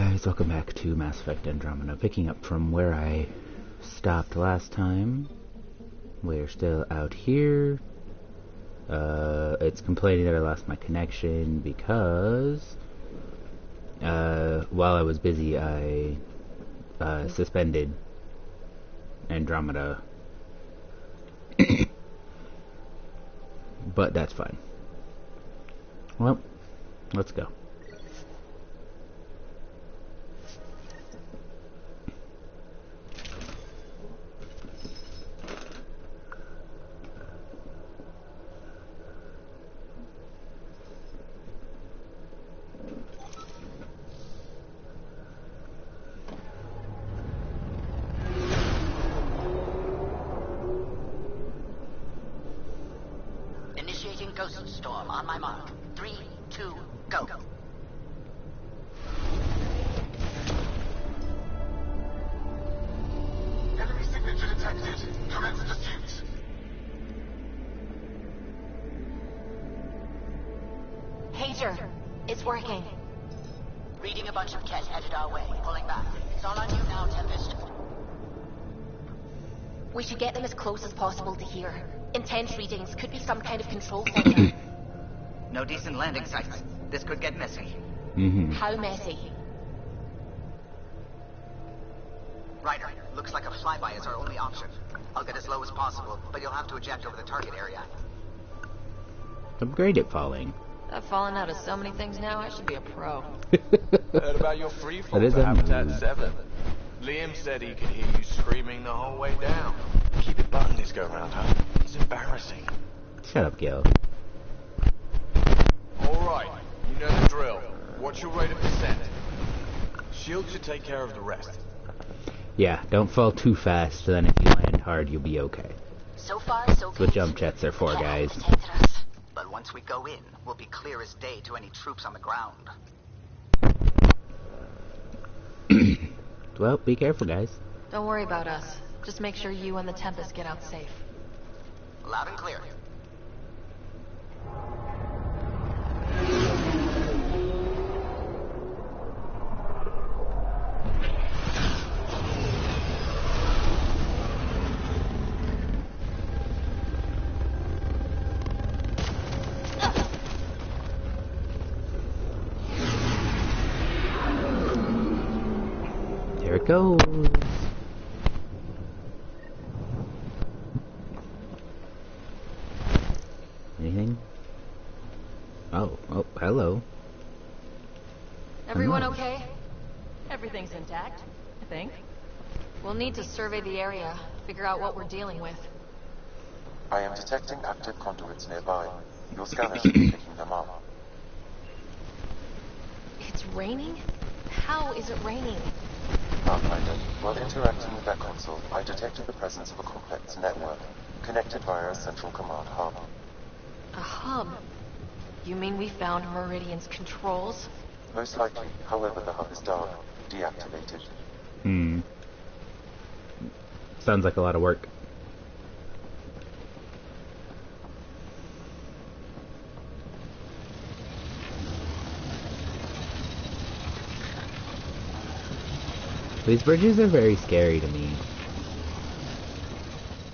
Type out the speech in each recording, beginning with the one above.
guys, welcome back to Mass Effect Andromeda. Picking up from where I stopped last time. We're still out here. It's complaining that I lost my connection because while I was busy I suspended Andromeda. But that's fine. Well, let's go. Initiating Ghost Storm on my mark. 3, 2, go. Enemy signature detected. Commence pursuit. Pager, it's working. Reading a bunch of Ket headed our way. Pulling back. It's all on you now, Tempest. We should get them as close as possible to here. Intense readings could be some kind of control center. No decent landing sites. This could get messy. How messy? Ryder, looks like a flyby is our only option. I'll get as low as possible, but you'll have to eject over the target area. I'm great at falling. I've fallen out of so many things now, I should be a pro. Heard about your free fall That is for a Habitat move. 7. Liam said he could hear you screaming the whole way down. Keep it buttoned this go-round, huh? It's embarrassing. Shut up, Gil. Alright, you know the drill. What's your rate of descent? Shield should take care of the rest. Yeah, don't fall too fast, so then if you land hard, you'll be okay. So far, so That's what jump jets are for, guys. Protected us. But once we go in, we'll be clear as day to any troops on the ground. Well, be careful, guys. Don't worry about us. Just make sure you and the Tempest get out safe. Loud and clear. There it goes. Anything? Oh, hello. Everyone okay? Everything's intact, I think. We'll need to survey the area, figure out what we're dealing with. I am detecting active conduits nearby. Your scanner should be picking them up. It's raining? How is it raining? Pathfinder, while interacting with that console, I detected the presence of a complex network, connected via a central command hub. A hub? You mean we found Meridian's controls? Most likely, however, the hub is dark, deactivated. Sounds like a lot of work. These bridges are very scary to me.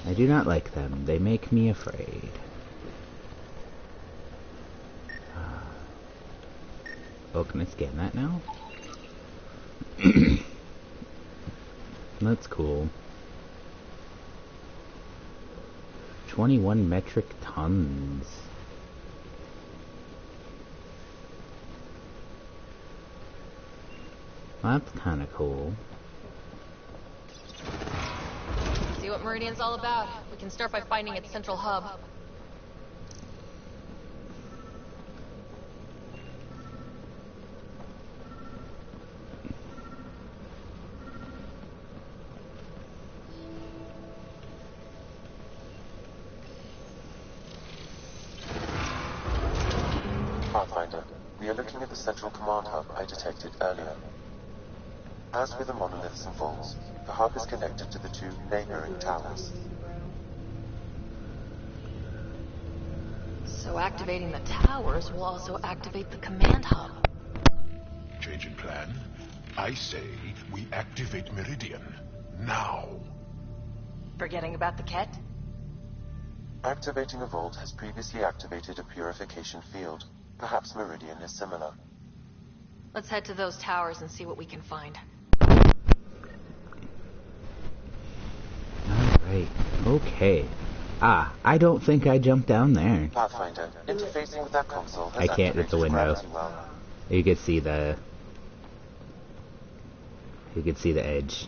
I do not like them. They make me afraid. Oh, can I scan that now? That's cool. 21 metric tons. That's kinda cool. See what Meridian's all about. We can start by finding its central hub. Pathfinder, we are looking at the central command hub I detected earlier. As with the monoliths and vaults, the hub is connected to the two neighboring towers. So activating the towers will also activate the command hub. Change in plan. I say we activate Meridian. Now. Forgetting about the Ket? Activating a vault has previously activated a purification field. Perhaps Meridian is similar. Let's head to those towers and see what we can find. Alright, okay. Ah, I don't think I jumped down there. Pathfinder, interfacing with that console has I can't, it's a activated window. gravity well. You could see the... You could see the edge.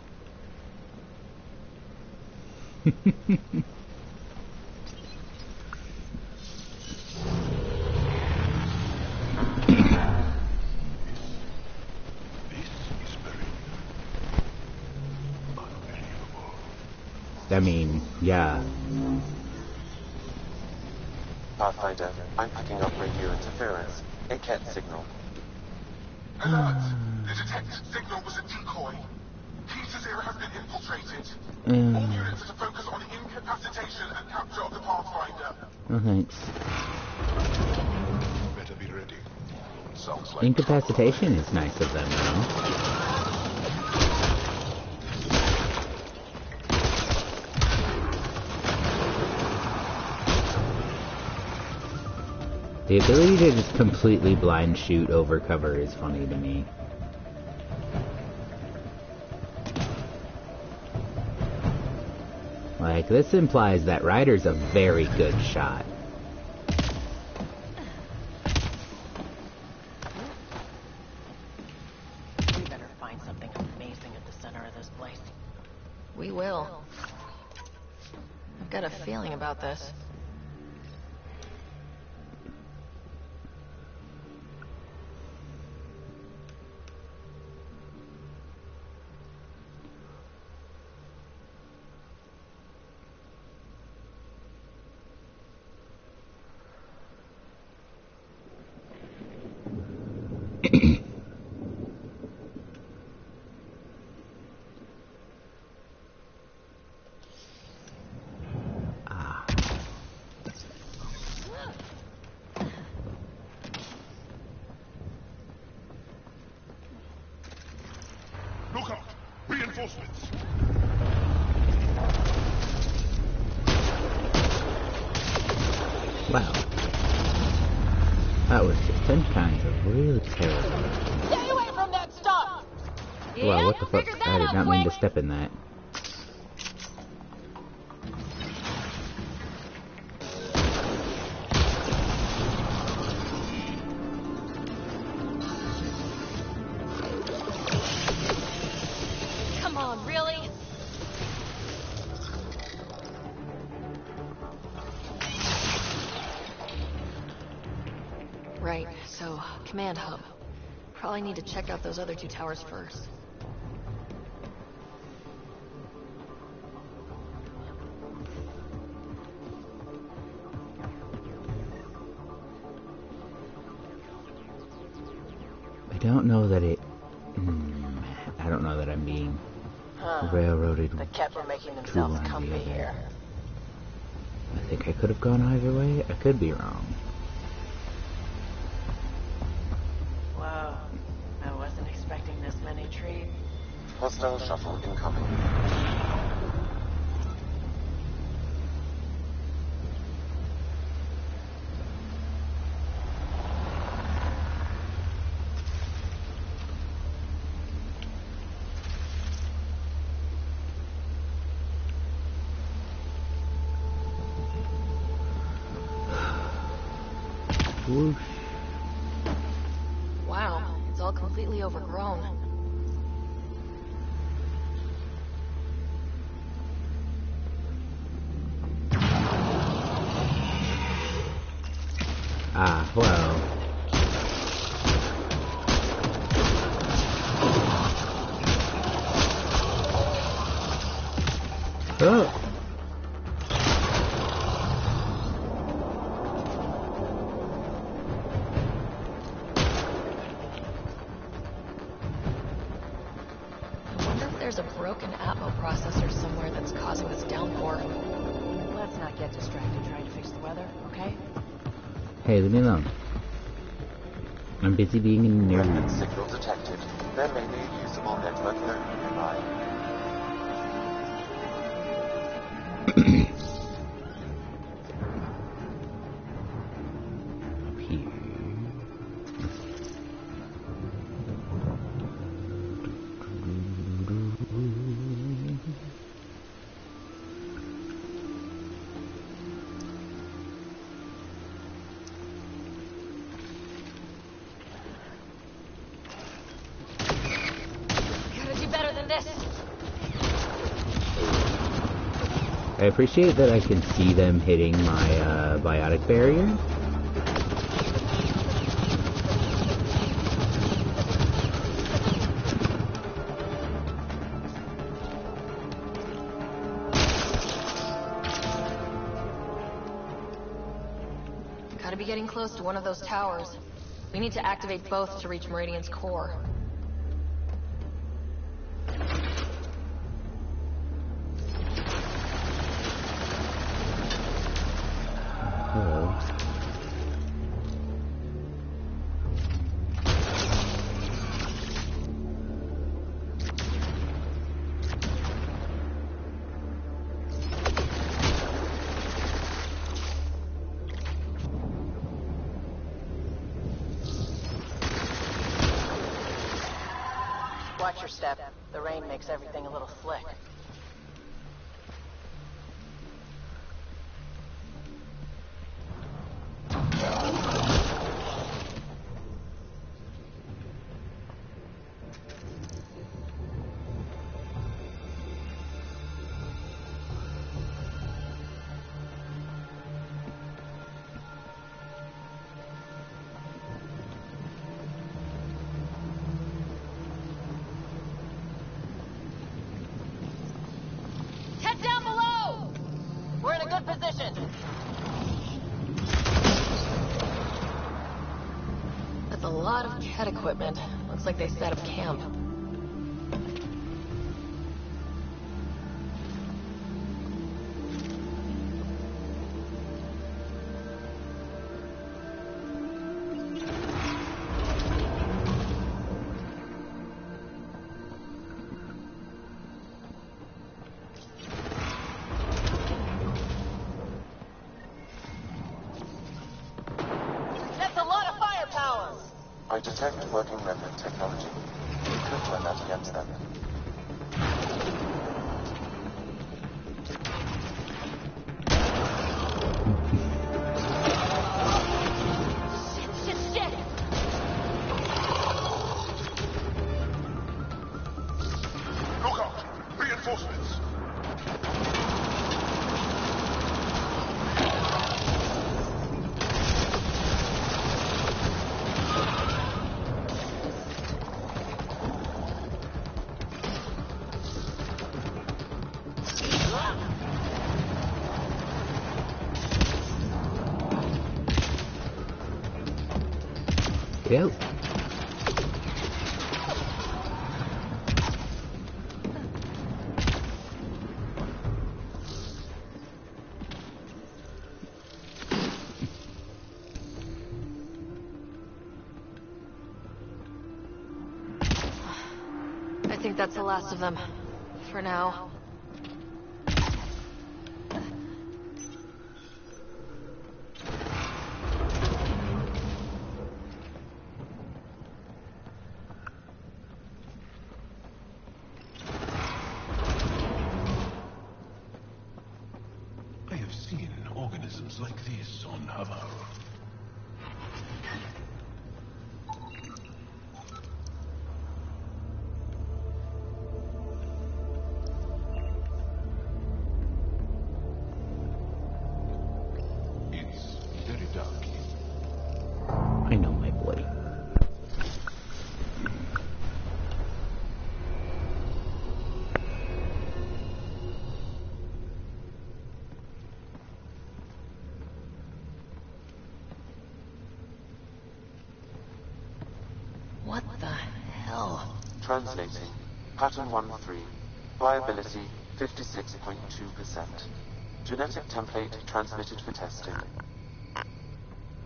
I mean, yeah. Pathfinder, I'm picking up radio interference. A Ket signal. Alert! The detected signal was a decoy. Peter's area has been infiltrated. All units are to focus on incapacitation and capture of the Pathfinder. Oh, thanks. Better be ready. Sounds like Incapacitation is nice of them, though. The ability to just completely blind shoot over cover is funny to me. Like, this implies that Ryder's a very good shot. We better find something amazing at the center of this place. We will. I've got a feeling about this. Look out! Reinforcements! Wow. That was just 10 times of really terrible. Stay away from that stuff! Wow, what the fuck? I did not mean to step in that. Come on, really? Right, so, command hub. Probably need to check out those other two towers first. I don't know that it... I don't know that I'm being railroaded The Ket were making too themselves on the comfy other. here. I think I could have gone either way. I could be wrong. Whoa, I wasn't expecting this many trees. Hostile shuttle incoming. Whoosh. Wow, it's all completely overgrown. Ah, well. Oh! I wonder if there's a broken Atmo processor somewhere that's causing this downpour. Let's not get distracted trying to fix the weather, okay? Hey, leave me alone. I'm busy being a nerd. Remnant signal detected. There may be a usable network node nearby. Up here. I appreciate that I can see them hitting my biotic barrier. Gotta be getting close to one of those towers. We need to activate both to reach Meridian's core. Hello. Watch your step. The rain makes everything a little slick. Head down below! We're in a good position. That's a lot of cat equipment. Looks like they set up camp. That's a lot of firepower! I detect working remnant technology. We could turn that against them. Shit! Look out! Reinforcements! Yep. I think that's the last of them. For now. I have seen organisms like this on Havaro. It's very dark here. I know, my boy. What the hell? Translating. Pattern 1-3. Viability 56.2%. Genetic template transmitted for testing.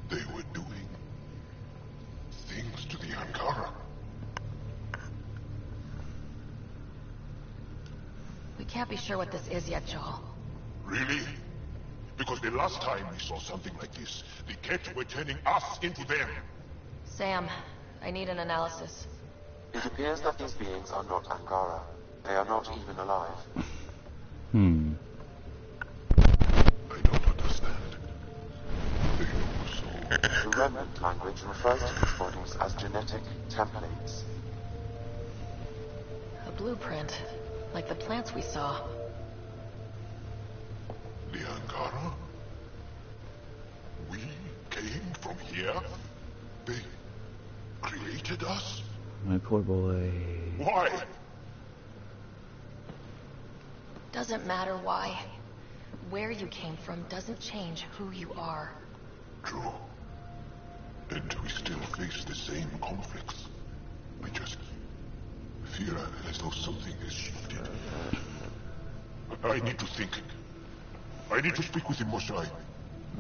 They were doing things can't be sure what this is yet, Joel. Really? Because the last time we saw something like this, the Ket were turning us into them. Sam, I need an analysis. It appears that these beings are not Angara. They are not even alive. I don't understand. They know so. The remnant language refers to these bodies as genetic templates. A blueprint, like the plants we saw. The Angara? We came from here? They created us? My poor boy. Why? Doesn't matter why. Where you came from doesn't change who you are. True. And we still face the same conflicts. I just feel as though something has shifted. I need to think. I need to speak with him, Mosai.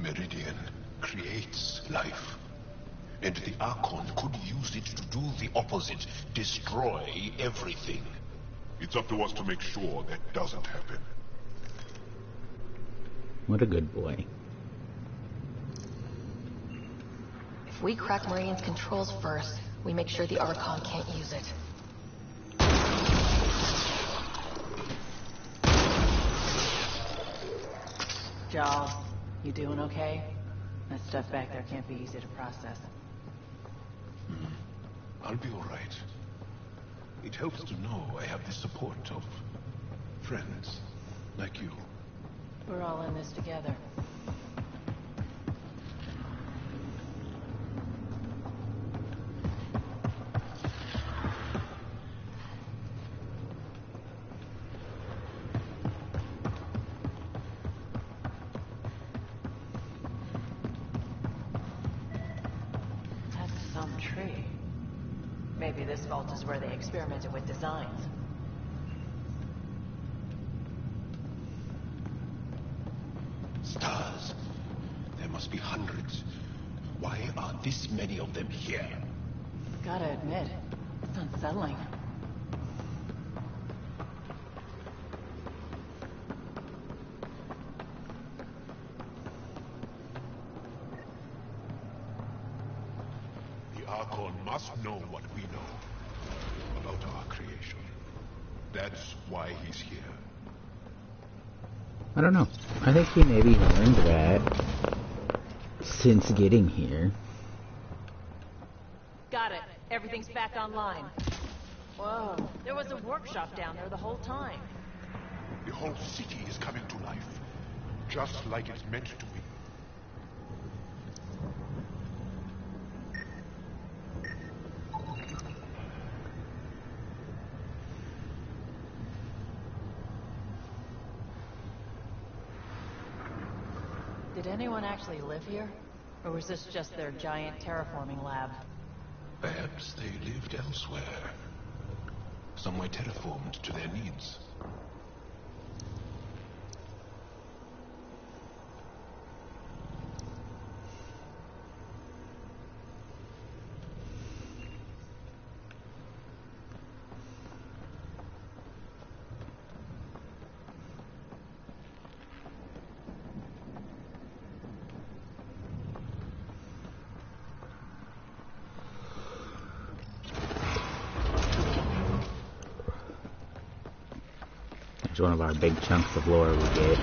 Meridian creates life. And the Archon could use it to do the opposite. Destroy everything. It's up to us to make sure that doesn't happen. What a good boy. If we crack Meridian's controls first, we make sure the Archon can't use it. Joel, you doing okay? That stuff back there can't be easy to process. I'll be all right. It helps to know I have the support of friends like you. We're all in this together. That's some tree. Maybe this vault is where they experimented with designs. Stars. There must be hundreds. Why are this many of them here? Gotta admit, it's unsettling. The Archon must know what we know about our creation. That's why he's here. I don't know. I think he maybe learned that since getting here. Got it. Everything's back online. Whoa, there was a workshop down there the whole time. The whole city is coming to life, just like it's meant to be. Did anyone actually live here? Or was this just their giant terraforming lab? Perhaps they lived elsewhere. Somewhere terraformed to their needs. It's one of our big chunks of lore we get.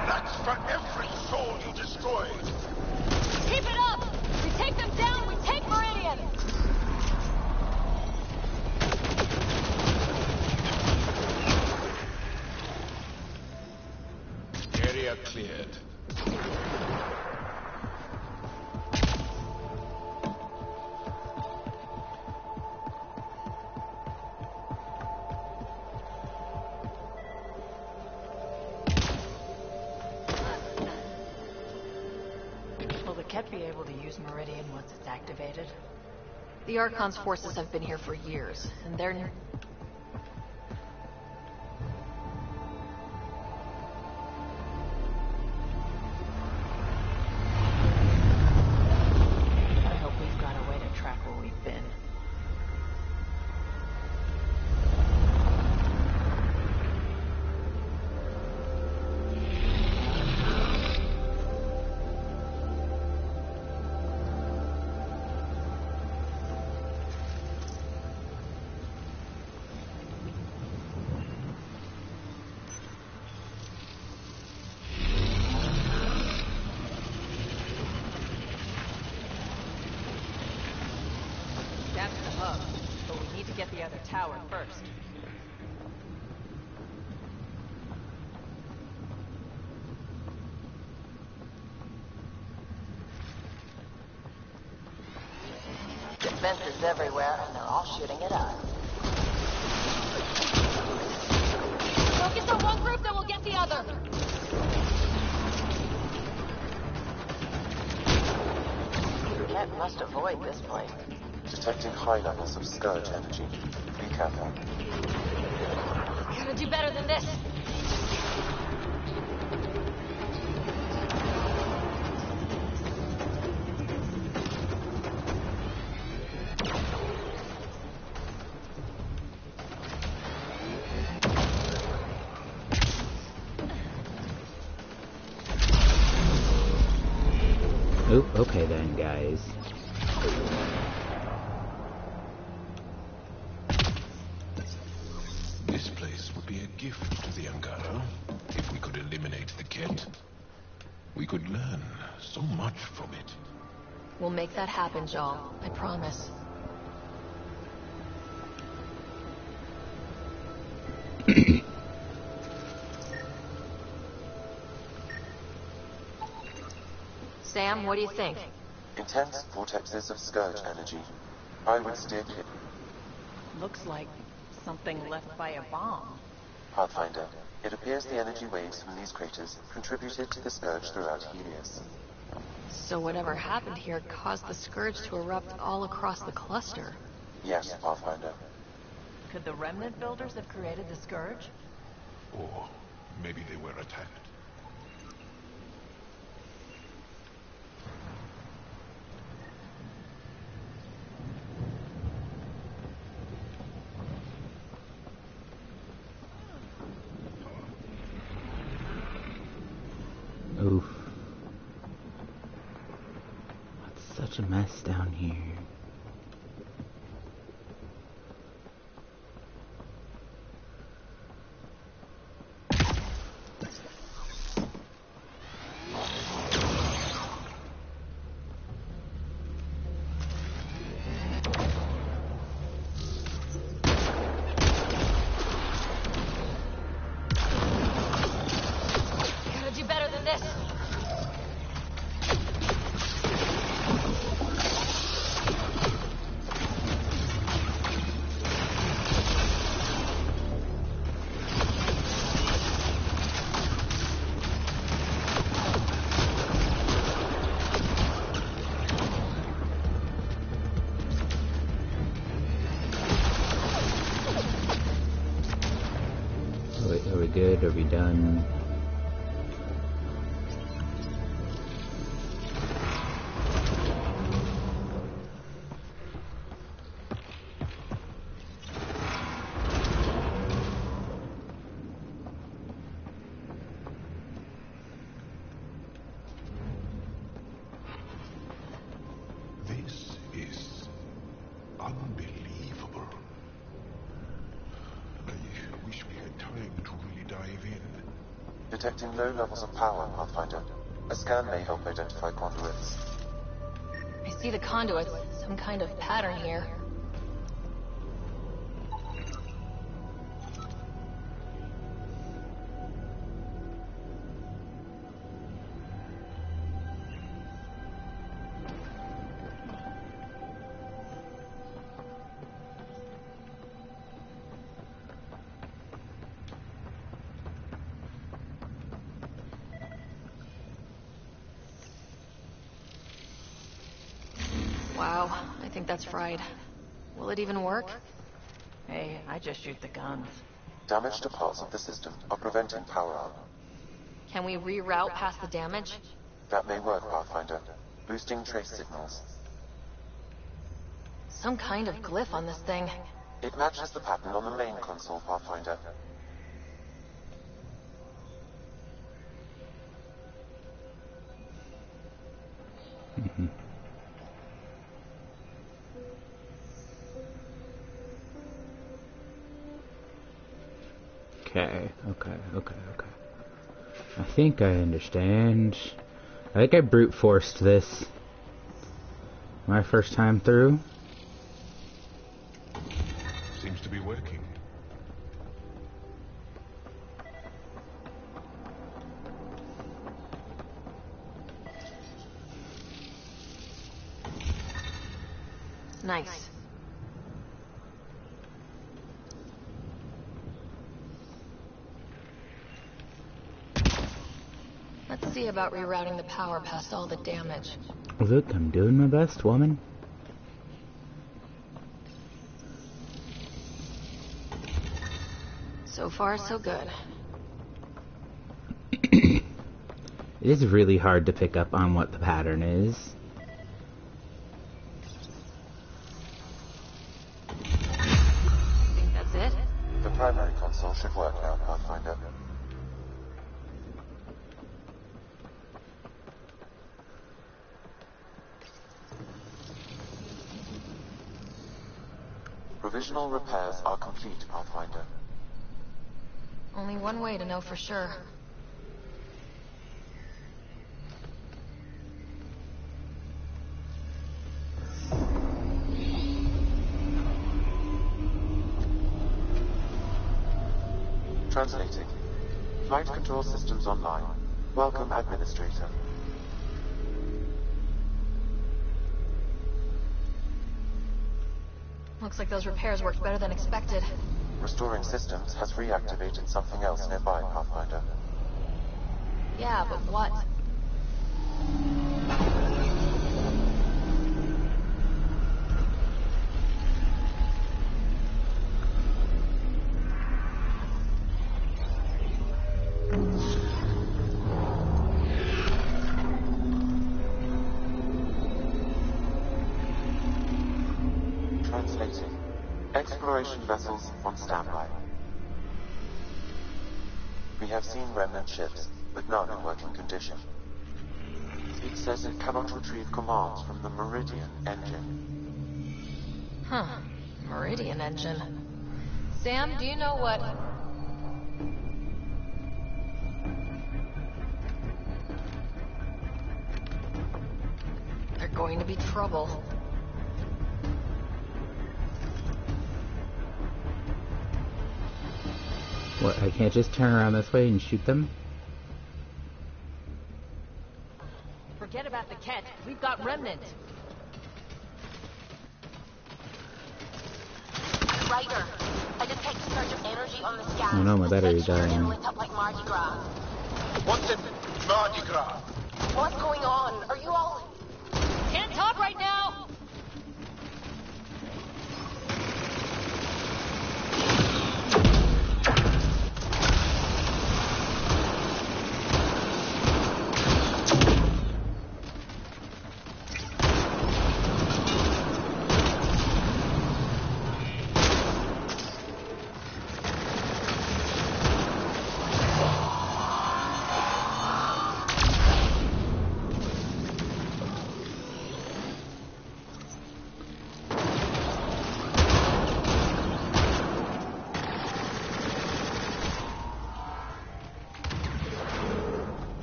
That's for every soul you destroyed! Keep it up! We take them down, we take Meridian! Area cleared. Will the Ket be able to use Meridian once it's activated? The Archon's forces have been here for years, and they're... the tower first. Defenses everywhere, and they're all shooting it up. Focus on one group, then we'll get the other. Cat must avoid this place. Detecting high levels of Scourge energy. Be careful. Gotta do better than this. Oh, okay then, guys. This place would be a gift to the Angara if we could eliminate the Kett. We could learn so much from it. We'll make that happen, Joel. I promise. Sam, what do you think? Intense vortexes of Scourge energy. I would steer clear. Looks like something left by a bomb. Pathfinder, it appears the energy waves from these craters contributed to the Scourge throughout Helios. So whatever happened here caused the Scourge to erupt all across the cluster. Yes, Pathfinder. Could the remnant builders have created the Scourge? Or maybe they were attacked. Oof. It's such a mess down here. Gotta do better than this. Are we good? Are we done? This is unbelievable. I wish we had time to really dive in. Detecting low levels of power, Pathfinder. A scan may help identify conduits. I see the conduits, some kind of pattern here. Wow, I think that's fried. Will it even work? Hey, I just shoot the guns. Damage to parts of the system are preventing power up. Can we reroute past the damage? That may work, Pathfinder. Boosting trace signals. Some kind of glyph on this thing. It matches the pattern on the main console, Pathfinder. Okay. I think I understand. I think I brute forced this my first time through. Seems to be really working. Nice. Let's see about rerouting the power past all the damage. Look, I'm doing my best, woman. So far, so good. It is really hard to pick up on what the pattern is. Think that's it? The primary console should work now, Pathfinder. Provisional repairs are complete, Pathfinder. Only one way to know for sure. Translating. Flight control systems online. Welcome, Administrator. Looks like those repairs worked better than expected. Restoring systems has reactivated something else nearby, Pathfinder. Yeah, but what? Translating. Exploration vessels on standby. We have seen remnant ships, but none in working condition. It says it cannot retrieve commands from the Meridian engine. Huh. Meridian engine. Sam, do you know what... They're going to be trouble. What, I can't just turn around this way and shoot them? Forget about the Kett. We've got remnant. Ryder, I detect a surge of energy on the scan. Oh no, my battery's dying. And lit up like Mardi Gras. What's in Mardi Gras? What's going on? Are you all... Can't talk right now!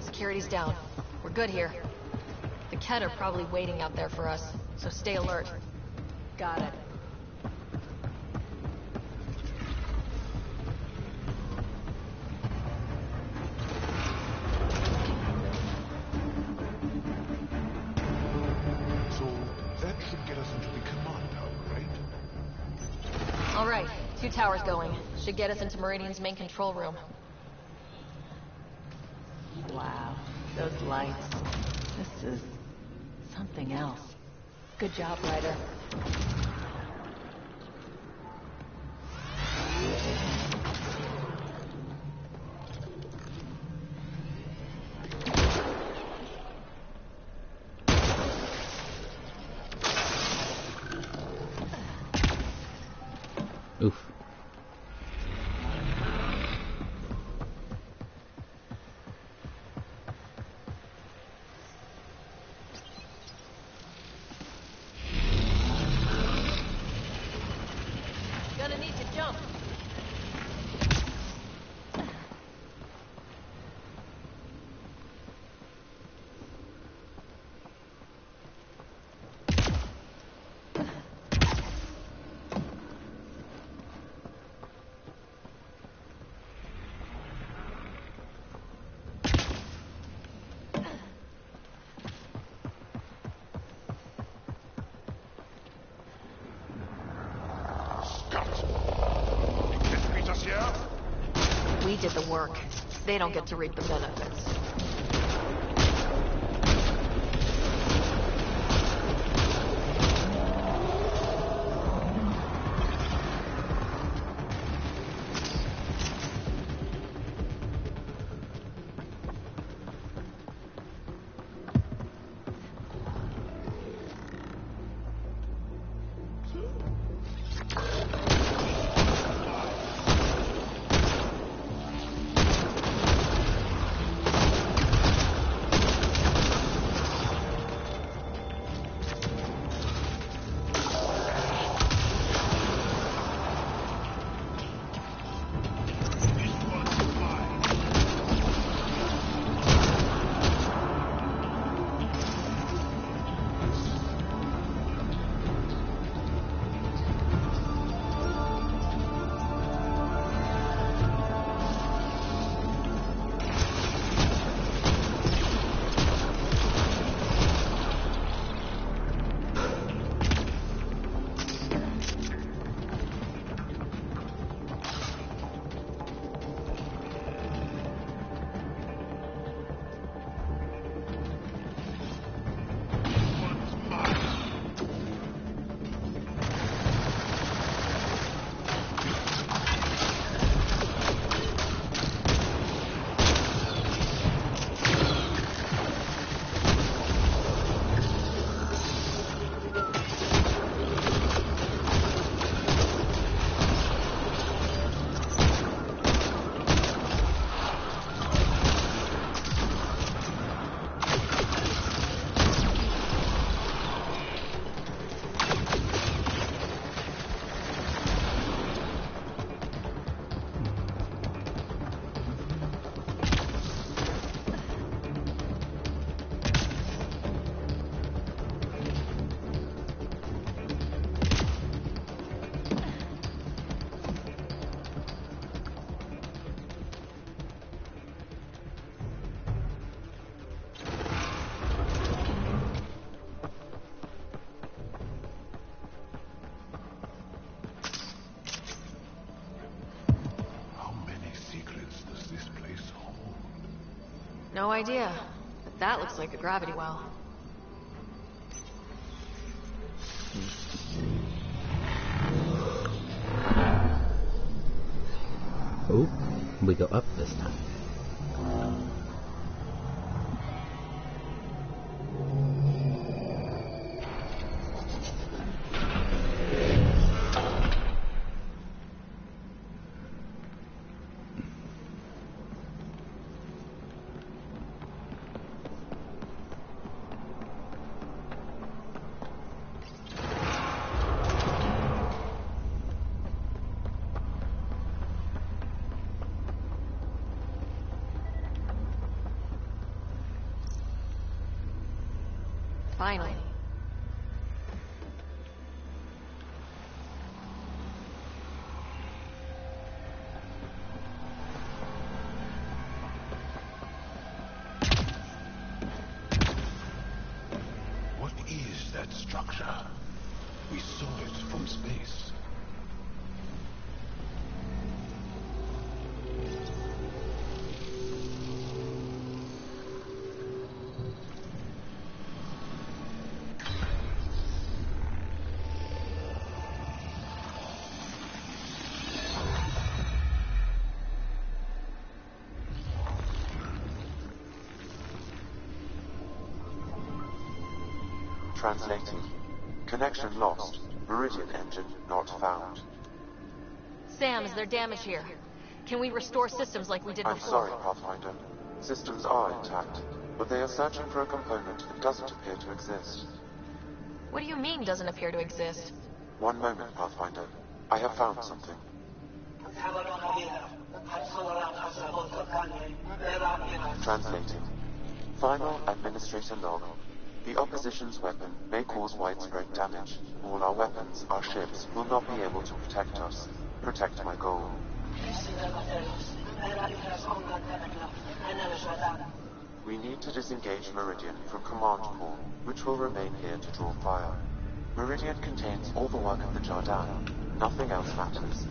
Security's down. We're good here. The Kett are probably waiting out there for us, so stay alert. Got it. So that should get us into the command tower, right? All right, 2 towers going. Should get us into Meridian's main control room. Wow, those lights. This is something else. Good job, Ryder. Oof. Gonna need to jump. We did the work. They don't get to reap the benefits. No idea, but that looks like a gravity well. Oh, we go up this time. Finally. What is that structure? We saw it from space. Translating. Connection lost. Meridian engine not found. Sam, is there damage here? Can we restore systems like we did I'm before? sorry, Pathfinder. Systems are intact, but they are searching for a component that doesn't appear to exist. What do you mean, doesn't appear to exist? One moment, Pathfinder. I have found something. Translating. Final Administrator log. The opposition's weapon may cause widespread damage. All our weapons, our ships, will not be able to protect us. Protect my goal. We need to disengage Meridian from Command Pool, which will remain here to draw fire. Meridian contains all the work of the Jardin. Nothing else matters.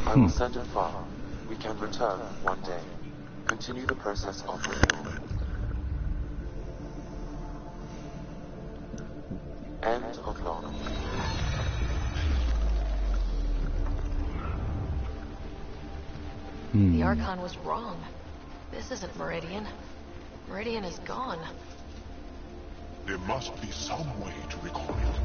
I will send it far. We can return one day. Continue the process of renewal. End of log. The Archon was wrong. This isn't Meridian. Meridian is gone. There must be some way to recall it.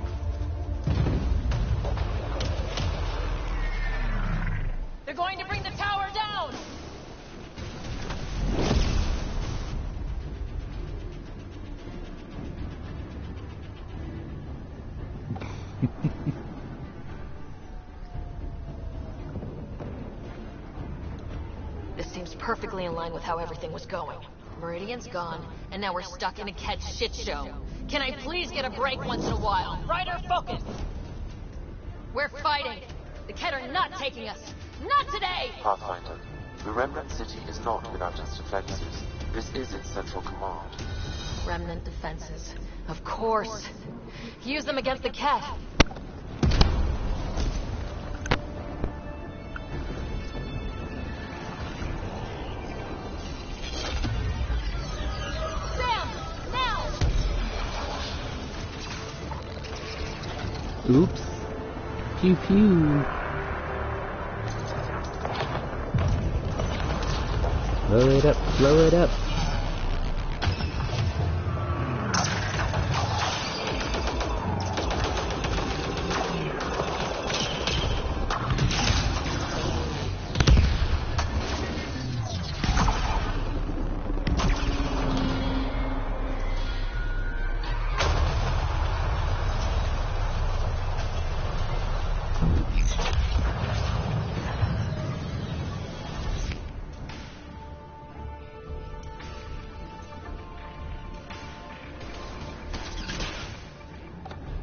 They're going to bring the tower down! This seems perfectly in line with how everything was going. Meridian's gone, and now we're stuck in a Kett shit show. Can I please get a break once in a while? Ryder, focus! We're fighting! The Kett are not taking us! Not today! Pathfinder, the Remnant City is not without its defenses. This is its central command. Remnant defenses. Of course. Use them against the Kett. Sam! Now! Oops. Pew pew. Blow it up, blow it up.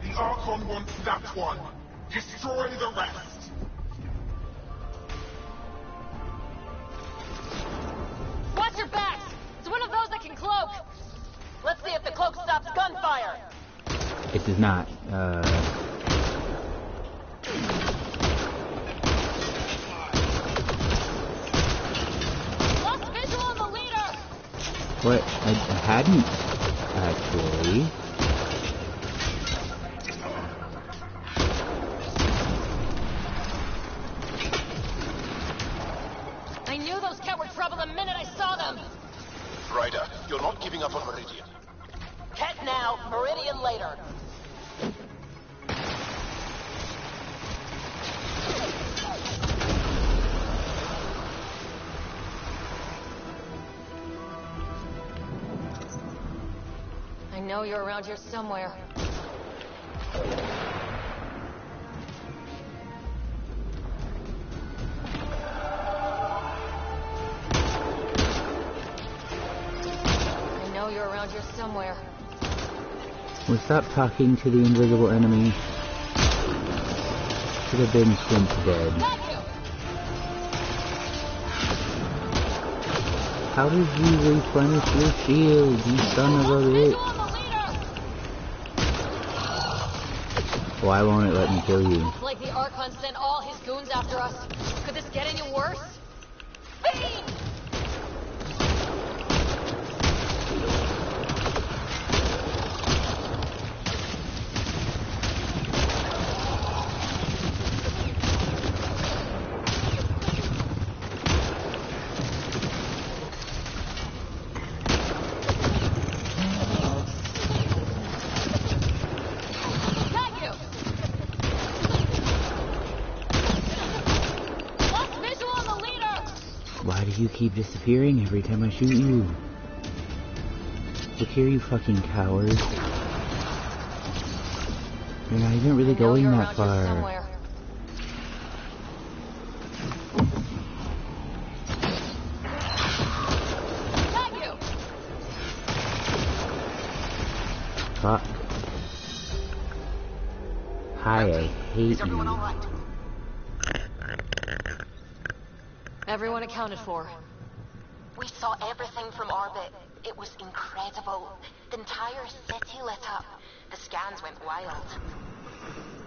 The Archon wants that one. Destroy the rest. Watch your backs! It's one of those that can cloak! Let's see if the cloak stops gunfire! It does not. Lost visual on the leader! What? I hadn't, actually. I knew those Kett were trouble the minute I saw them! Ryder, you're not giving up on Meridian. Kett now, Meridian later. I know you're around here somewhere. I know you're around here somewhere. Well, stop talking to the invisible enemy. Should have been Flint dead. How did you replenish your shield, you son of a bitch? Why won't it let me kill you? Like the Archon sent all his goons after us. Could this get any worse? Fiend! Why do you keep disappearing every time I shoot you? Look here, you fucking coward. You're not even really going that far. Fuck. Hi, I hate Is everyone you. all right? Everyone accounted for. We saw everything from orbit. It was incredible. The entire city lit up. The scans went wild.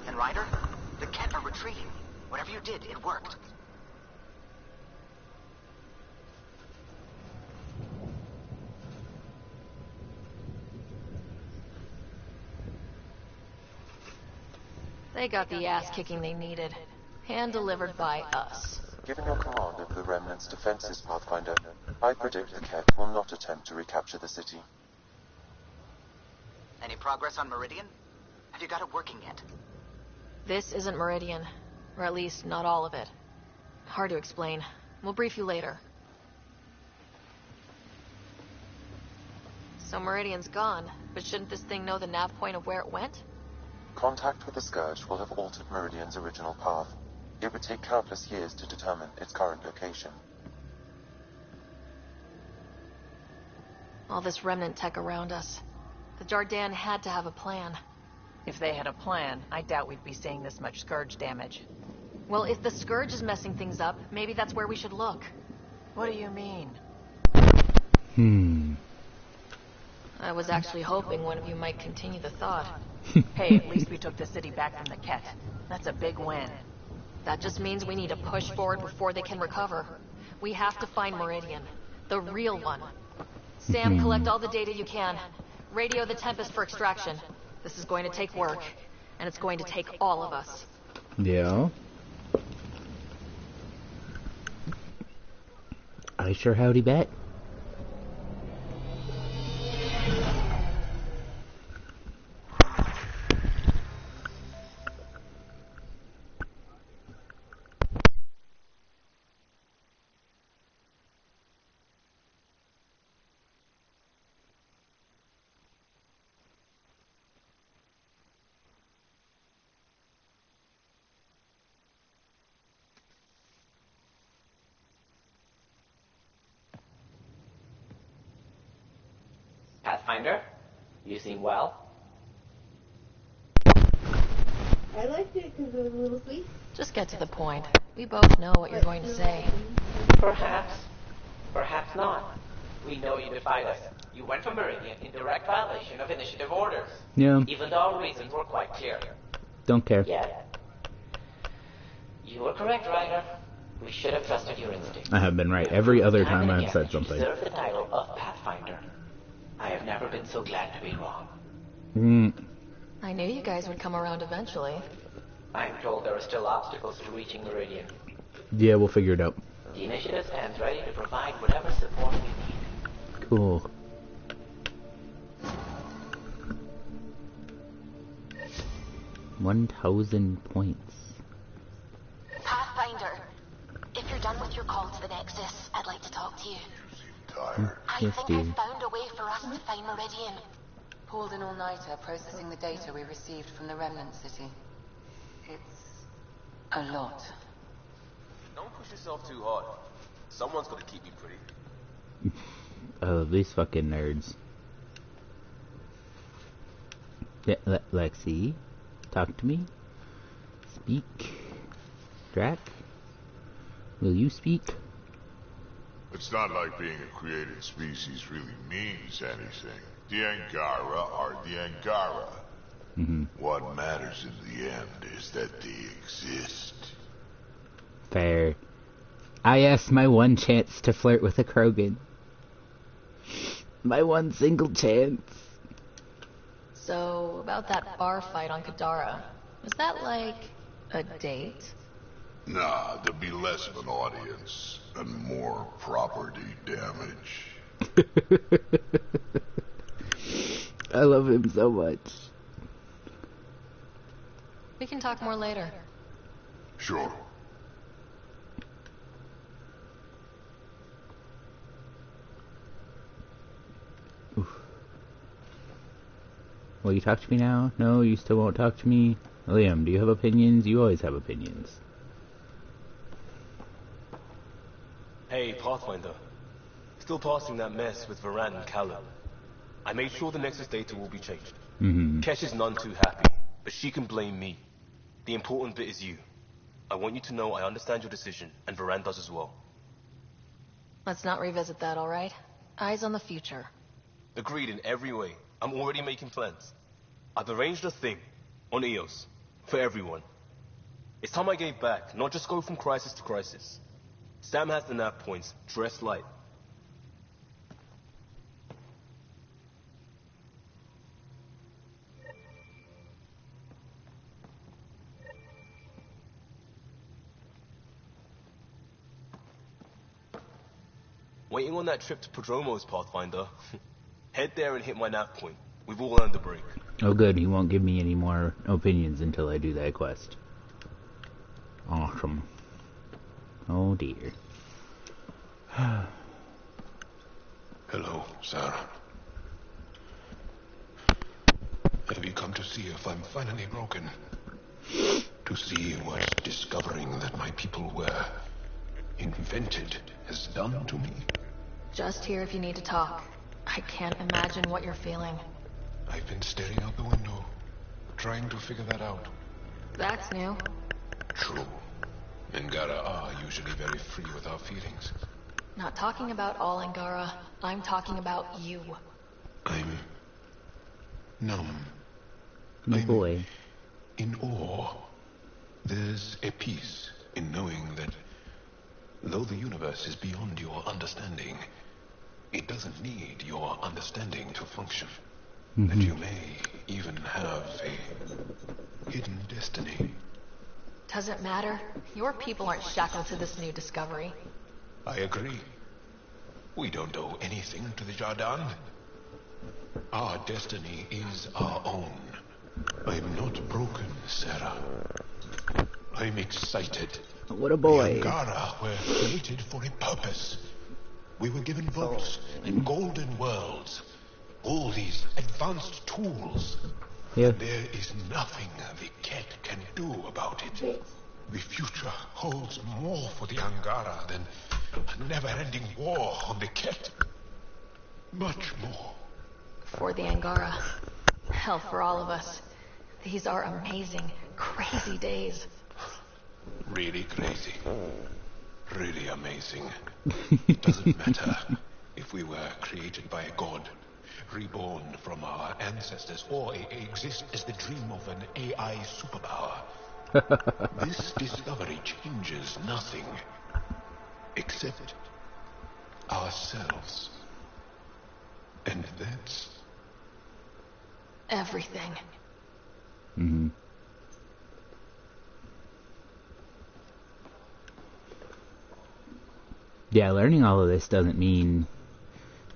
And Ryder, the Kett are retreating. Whatever you did, it worked. They got the ass-kicking they needed. Hand-delivered by us. Given your command over the Remnant's defenses, Pathfinder, I predict the Kett will not attempt to recapture the city. Any progress on Meridian? Have you got it working yet? This isn't Meridian. Or at least, not all of it. Hard to explain. We'll brief you later. So Meridian's gone, but shouldn't this thing know the nav point of where it went? Contact with the Scourge will have altered Meridian's original path. It would take countless years to determine its current location. All this remnant tech around us. The Jardin had to have a plan. If they had a plan, I doubt we'd be seeing this much Scourge damage. Well, if the Scourge is messing things up, maybe that's where we should look. What do you mean? I was actually hoping one of you might continue the thought. Hey, at least we took the city back from the Kett. That's a big win. That just means we need to push forward before they can recover. We have to find Meridian. The real one. Sam, collect all the data you can. Radio the Tempest for extraction. This is going to take work. And it's going to take all of us. Yeah. I sure howdy bet. Pathfinder, you seem well. I liked it because it was a little sweet. Just get to the point. We both know what you're going to say. Perhaps. Perhaps not. We know you defied us. You went from Meridian in direct violation of initiative orders. Yeah. Even though our reasons were quite clear. Don't care. Yeah. You were correct, Ryder. We should have trusted your instincts. I have been right every other time I've said You something. deserve the title of Pathfinder. I have never been so glad to be wrong. I knew you guys would come around eventually. I'm told there are still obstacles to reaching Meridian. Yeah, we'll figure it out. The initiative stands ready to provide whatever support we need. Cool. $1,000 points. Pathfinder, if you're done with your call to the Nexus, I'd like to talk to you. I Yes, think dear. I've found a way for us to find Meridian. Pulled an all-nighter processing the data we received from the Remnant City. It's a lot. Don't push yourself too hard. Someone's got to keep you pretty. Oh, these fucking nerds. Yeah, Lexi, talk to me. Speak. Drac, will you speak? It's not like being a created species really means anything. The Angara are the Angara. What matters in the end is that they exist. Fair. I asked my one chance to flirt with a Krogan. My one single chance. So, about that bar fight on Kadara. Was that like a date? Nah, there'd be less of an audience and more property damage. I love him so much. We can talk more later. Sure. Will you talk to me now? No, you still won't talk to me? Liam, do you have opinions? You always have opinions. Hey, Pathfinder. Still passing that mess with Varan and Callum. I made sure the Nexus data will be changed. Kesh is none too happy, but she can blame me. The important bit is you. I want you to know I understand your decision, and Varan does as well. Let's not revisit that, alright? Eyes on the future. Agreed in every way. I'm already making plans. I've arranged a thing on EOS for everyone. It's time I gave back, not just go from crisis to crisis. Sam has the nav points, dress light. Waiting on that trip to Prodromos, Pathfinder. Head there and hit my nav point. We've all earned a break. Oh good, he won't give me any more opinions until I do that quest. Awesome. Oh dear. Hello, Sarah. Have you come to see if I'm finally broken? To see what discovering that my people were invented has done to me? Just here if you need to talk. I can't imagine what you're feeling. I've been staring out the window, trying to figure that out. That's new. True. Angara are usually very free with our feelings. Not talking about all Angara. I'm talking about you. I'm numb. Oh boy. In awe. There's a peace in knowing that though the universe is beyond your understanding, it doesn't need your understanding to function. That you may even have a hidden destiny. Doesn't matter. Your people aren't shackled to this new discovery. I agree. We don't owe anything to the Jardin. Our destiny is our own. I'm not broken, Sarah. I'm excited. What a boy. The Angara were created for a purpose. We were given votes and golden worlds. All these advanced tools. Yeah. There is nothing the Ket can do about it. The future holds more for the Angara than a never-ending war on the Ket. Much more. For the Angara. Hell, for all of us. These are amazing, crazy days. Really crazy. Really amazing. It doesn't matter if we were created by a god, reborn from our ancestors, or exist as the dream of an AI superpower. This discovery changes nothing except ourselves. And that's everything. Yeah, learning all of this doesn't mean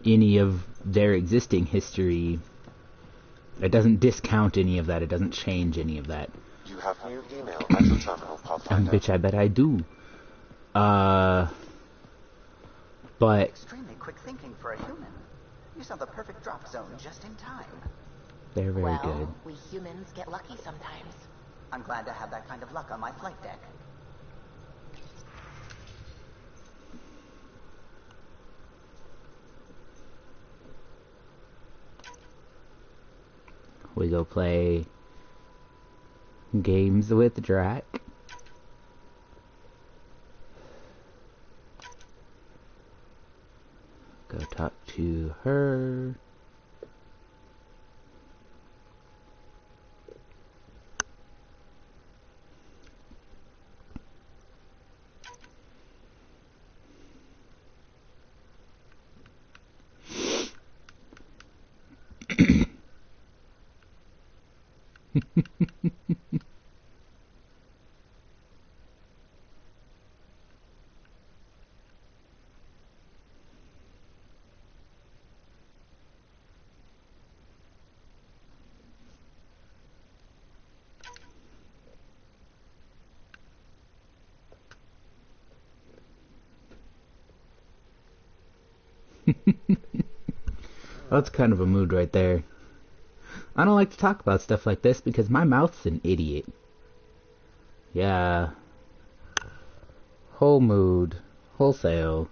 any of their existing history. It doesn't discount any of that. It doesn't change any of that. You have new email at the terminal, Pathfinder. Bitch, I bet I do. But Extremely quick thinking for a human. You saw the perfect drop zone just in time. they're very Well, good. we humans get lucky sometimes. I'm glad to have that kind of luck on my flight deck. We go play games with Drac. Go talk to her. That's kind of a mood right there. I don't like to talk about stuff like this because my mouth's an idiot. Yeah. Whole mood. Wholesale.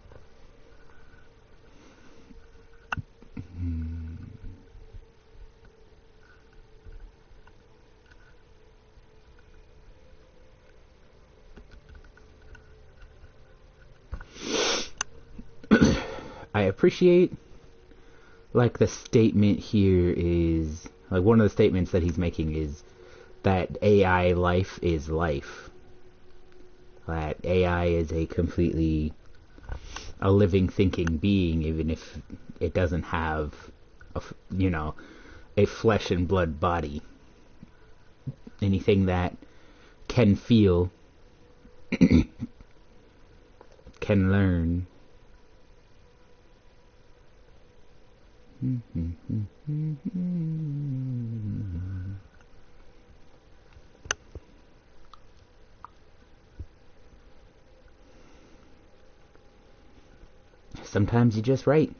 I appreciate, like, the statement here is, like, one of the statements that he's making is that AI life is life. That AI is a living, thinking being, even if it doesn't have, a flesh and blood body. Anything that can feel, can learn, Sometimes you just write.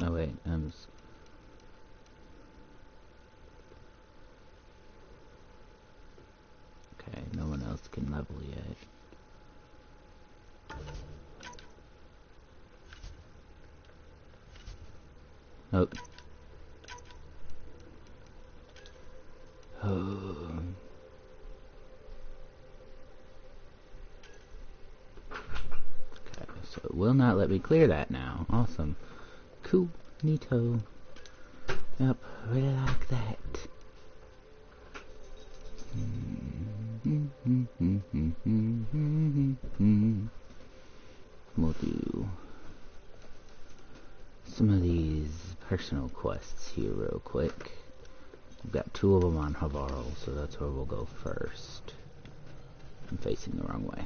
Oh wait, okay, no one else can level yet. Oh. Oh. Okay, so it will not let me clear that now. Awesome. Cool. Neato. Yep, really like that. We'll do some of these personal quests here real quick. We've got 2 of them on Havarl, so that's where we'll go first. I'm facing the wrong way.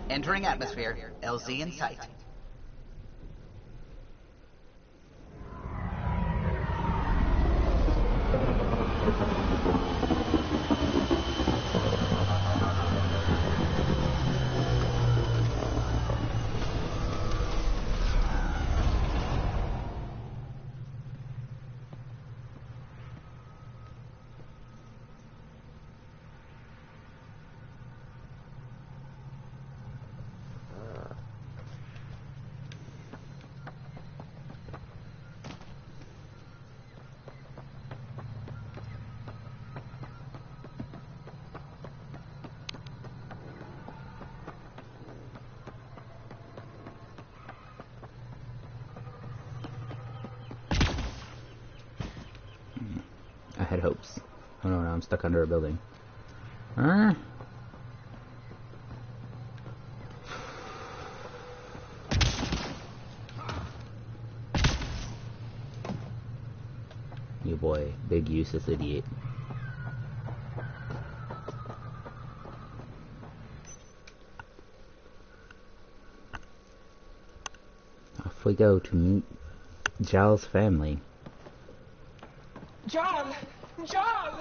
Entering atmosphere. LZ in sight. I had hopes. Oh no, now I'm stuck under a building. Huh? You boy, big useless idiot. Off we go to meet Jal's family. Jal! Jal!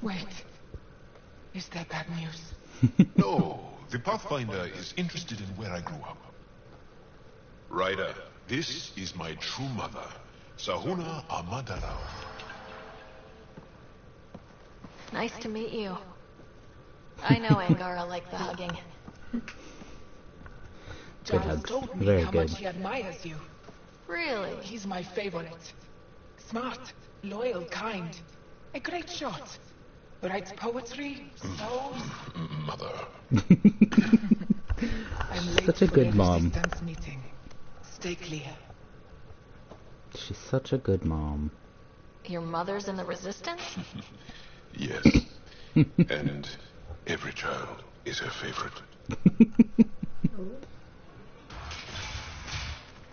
Wait. Is that bad news? No, the Pathfinder is interested in where I grew up. Ryder, this is my true mother, Sahuna Amadarao. Nice to meet you. I know Angara liked the hugging. Good Jal hugs. told me Very how good. much he admires you. Really? He's my favorite. Smart, loyal, kind. A great shot. Writes poetry, so... Mother. I'm late Such a for good the mom. resistance meeting. Stay clear. She's such a good mom. Your mother's in the Resistance? Yes. And every child is her favorite.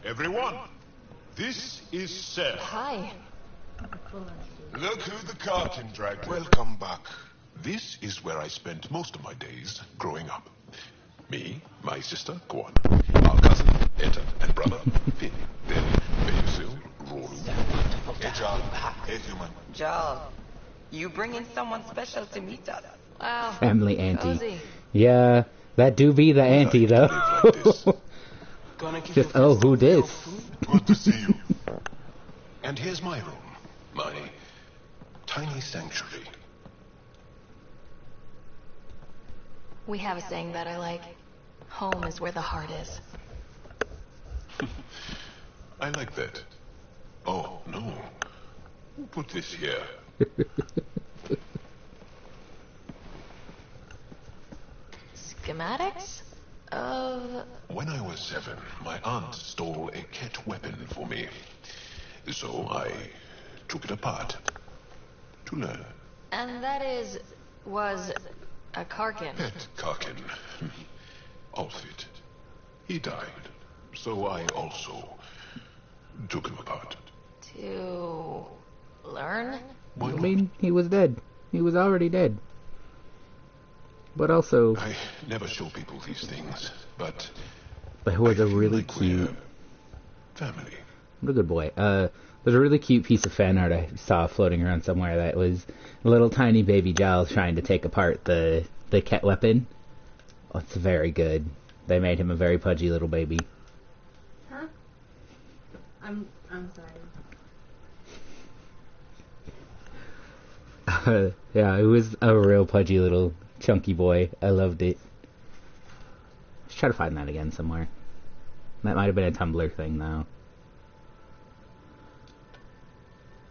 Everyone, this is Seth. Hi. Look who the car can drag. Welcome back. This is where I spent most of my days growing up. Me, my sister, Kwan, our cousin, Eta, and brother, Finn. Then, Bayusil, Roru. Hey, Jal. Hey, human. Jal, you bring in someone special to meet us. Wow. Family auntie. Cozy. Yeah, that do be the auntie though. Just, oh, who dis? Good to see you. And here's my room. My tiny sanctuary. We have a saying that I like. Home is where the heart is. I like that. Oh, no. Put this here. Schematics? Of... When I was 7, my aunt stole a cat weapon for me. So I took it apart to learn. And that was a Karkin. Pet Karkin. Outfit. He died. So I also took him apart. To learn? I mean, he was dead. He was already dead. But also... I never show people these things, but... But was a really cute... family. What a good boy. There's a really cute piece of fan art I saw floating around somewhere that was a little tiny baby Giles trying to take apart the cat weapon. Oh, it's very good. They made him a very pudgy little baby. Huh? I'm sorry. Yeah, it was a real pudgy little chunky boy. I loved it. Let's try to find that again somewhere. That might have been a Tumblr thing, though.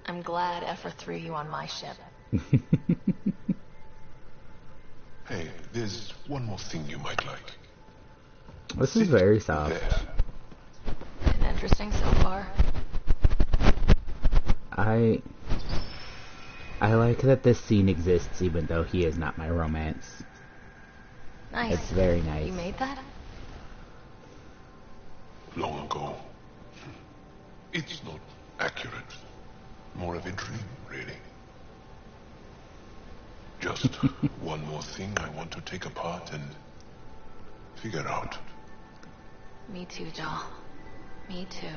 I'm glad Efra threw you on my ship. Hey, there's one more thing you might like. This is very soft. There. Been interesting so far. I like that this scene exists even though he is not my romance. Nice. It's very nice. You made that? Long ago. It's not accurate. More of a dream, really. Just one more thing I want to take apart and figure out. Me too, Jal. Me too.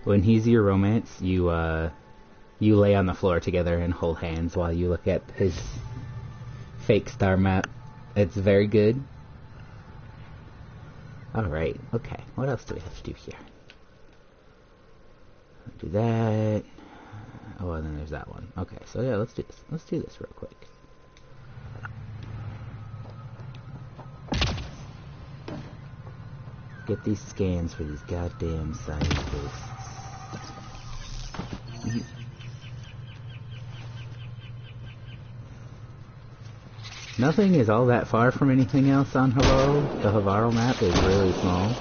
When he's your romance, you lay on the floor together and hold hands while you look at his fake star map. It's very good. Alright, okay. What else do we have to do here? Do that. Oh, and then there's that one. Okay, so yeah, let's do this. Let's do this real quick. Get these scans for these goddamn scientists. Nothing is all that far from anything else on Havaro. The Havaro map is really small.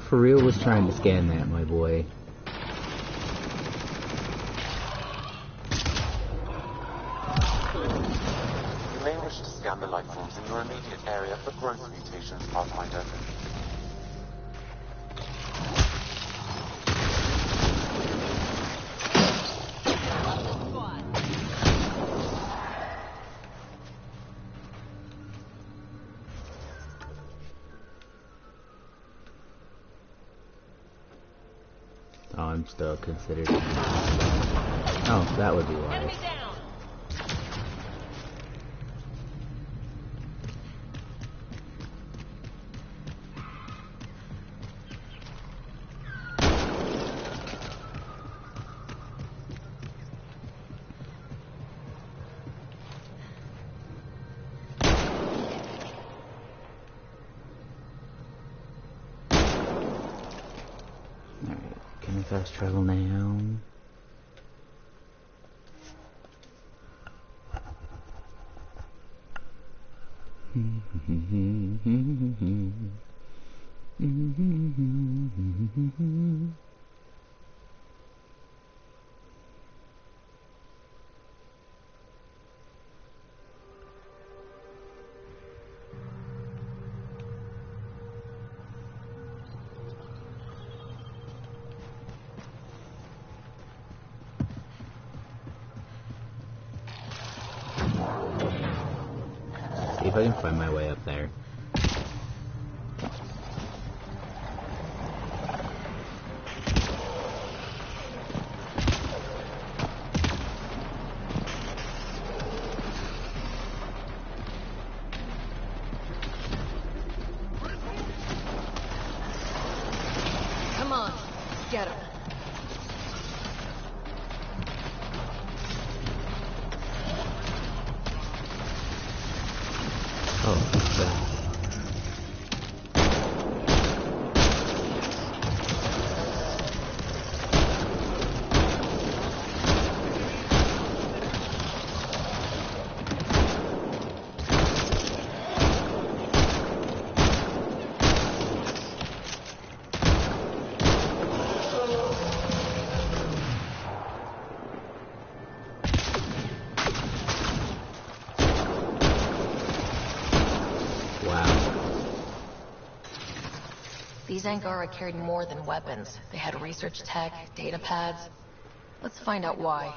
for real was trying to scan that, my boy. You may wish to scan the life forms in your immediate area for growth mutations, Pathfinder. Oh, I'm still considered. Oh, that would be wise. Can I fast travel now? See if I can find my way up there. Come on, get him. These Angara carried more than weapons. They had research tech, data pads. Let's find out why.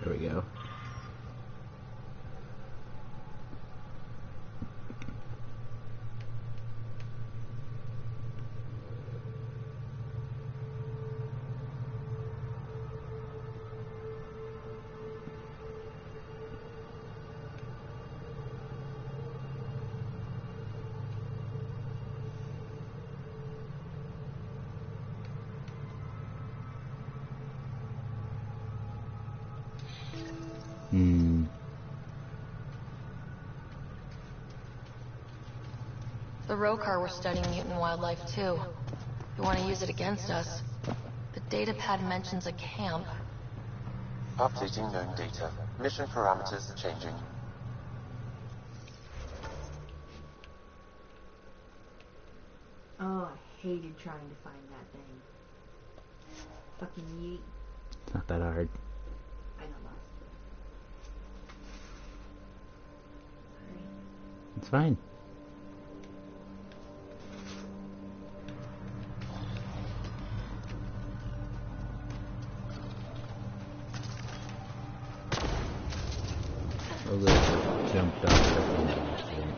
Here we go. The Rokar were studying mutant wildlife too. You want to use it against us? The data pad mentions a camp. Updating known data. Mission parameters changing. Oh, I hated trying to find that thing. Fucking yeet. It's not that hard. I know lost. It's fine. Oh, look, jumped off the thing by accident.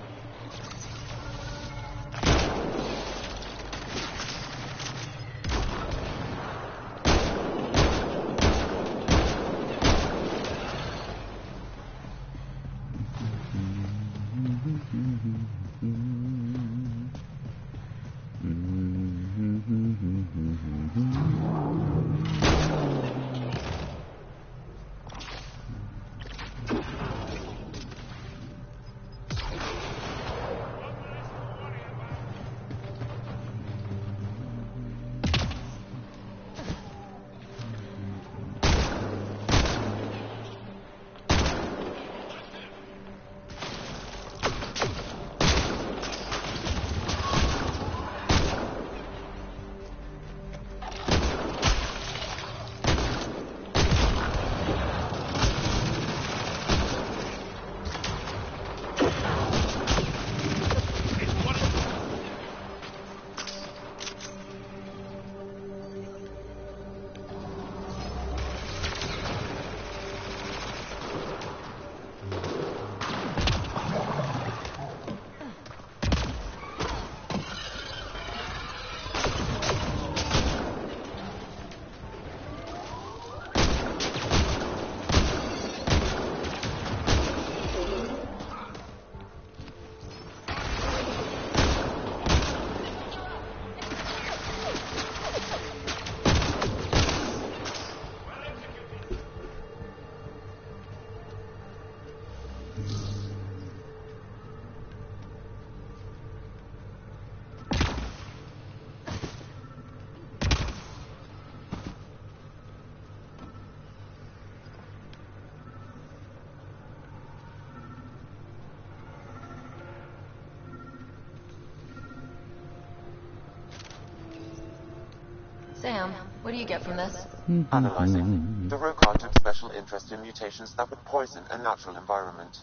Sam, what do you get from this? Analyzing. The Rokar took special interest in mutations that would poison a natural environment.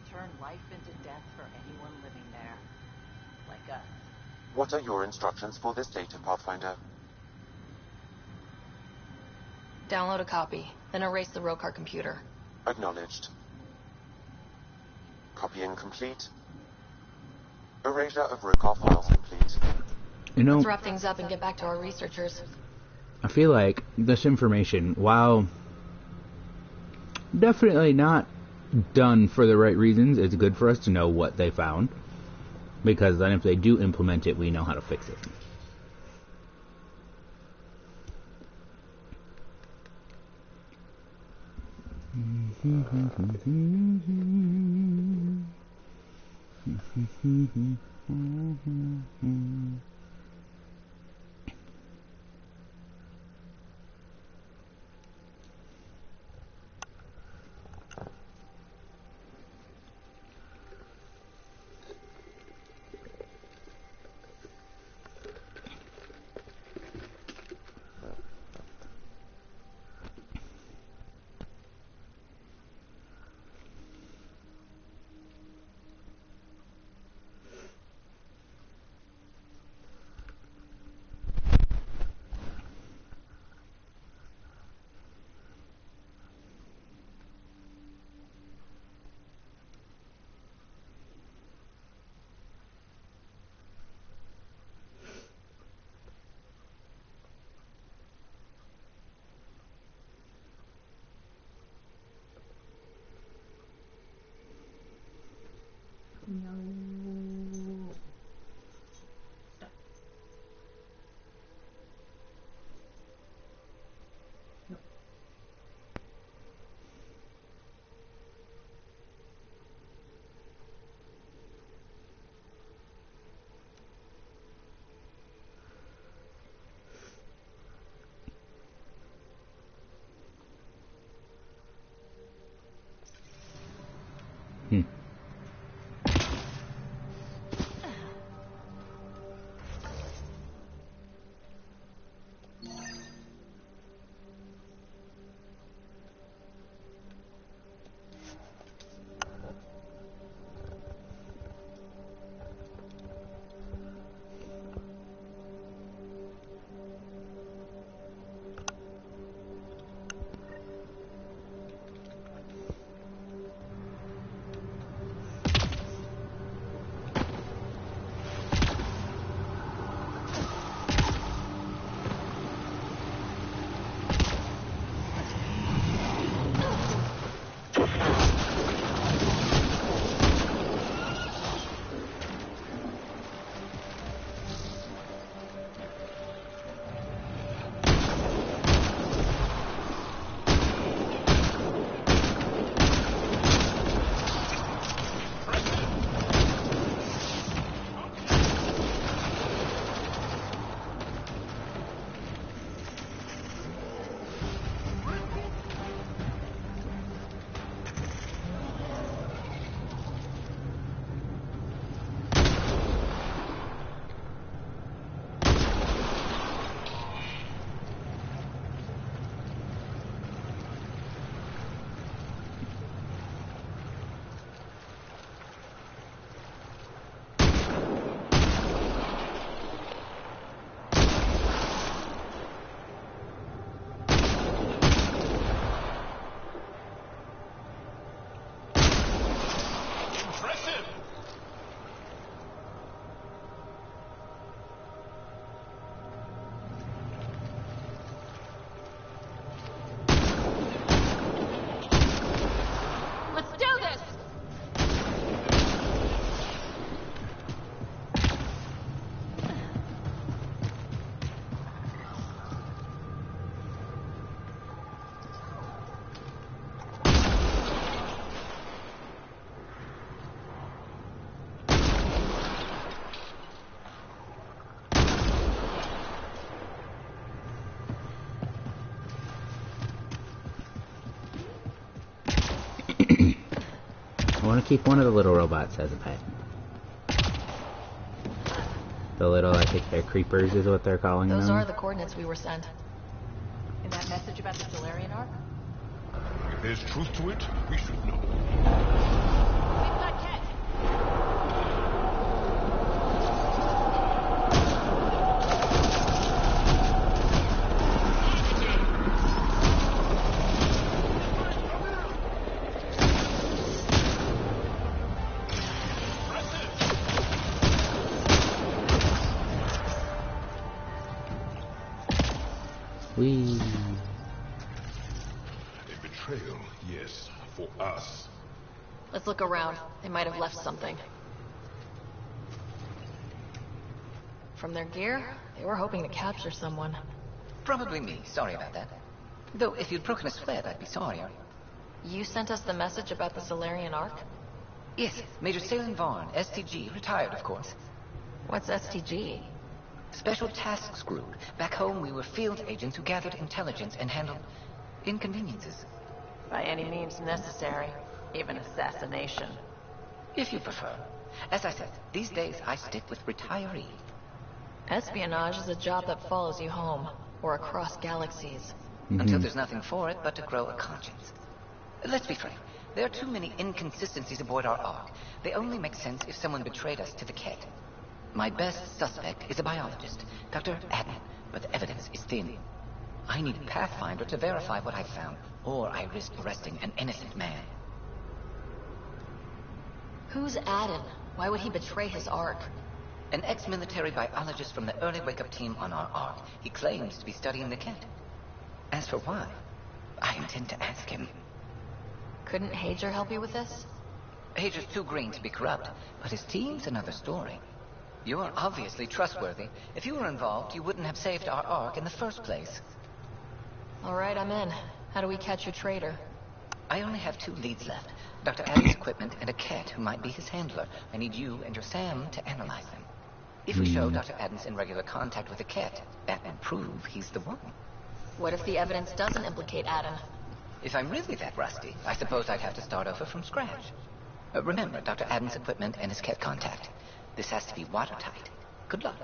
Turn life into death for anyone living there. Like us. What are your instructions for this data, Pathfinder? Download a copy, then erase the Rokar computer. Acknowledged. Copying complete. Erasure of Rokar files complete. You know, Let's wrap things up and get back to our researchers. I feel like this information, while definitely not done for the right reasons, it's good for us to know what they found. Because then if they do implement it, we know how to fix it. want to keep one of the little robots as a pet. The little, I think they're creepers is what they're calling them. Those are the coordinates we were sent. And that message about the Solarian Ark? If there's truth to it, we should know. We've got Ket! Whee. A betrayal, yes, for us. Let's look around. They might have left something. From their gear, they were hoping to capture someone. Probably me. Sorry about that. Though, if you'd broken a sweat, I'd be sorrier. You sent us the message about the Solarian Ark? Yes, Major Salem Vaughn, STG, retired, of course. What's STG? Special Tasks Group. Back home, we were field agents who gathered intelligence and handled inconveniences. By any means necessary. Even assassination. If you prefer. As I said, these days I stick with retiree. Espionage is a job that follows you home, or across galaxies. Until there's nothing for it but to grow a conscience. Let's be frank. There are too many inconsistencies aboard our Ark. They only make sense if someone betrayed us to the Ket. My best suspect is a biologist, Dr. Adden, but the evidence is thin. I need a Pathfinder to verify what I've found, or I risk arresting an innocent man. Who's Adden? Why would he betray his Ark? An ex-military biologist from the early wake-up team on our Ark. He claims to be studying the Ket. As for why, I intend to ask him. Couldn't Hager help you with this? Hager's too green to be corrupt, but his team's another story. You're obviously trustworthy. If you were involved, you wouldn't have saved our Ark in the first place. All right, I'm in. How do we catch your traitor? I only have 2 leads left. Dr. Adam's equipment and a Ket who might be his handler. I need you and your Sam to analyze them. If we show Dr. Adams in regular contact with the Ket, that will prove he's the one. What if the evidence doesn't implicate Adden? If I'm really that rusty, I suppose I'd have to start over from scratch. Remember, Dr. Adams' equipment and his Ket contact. This has to be watertight. Good luck.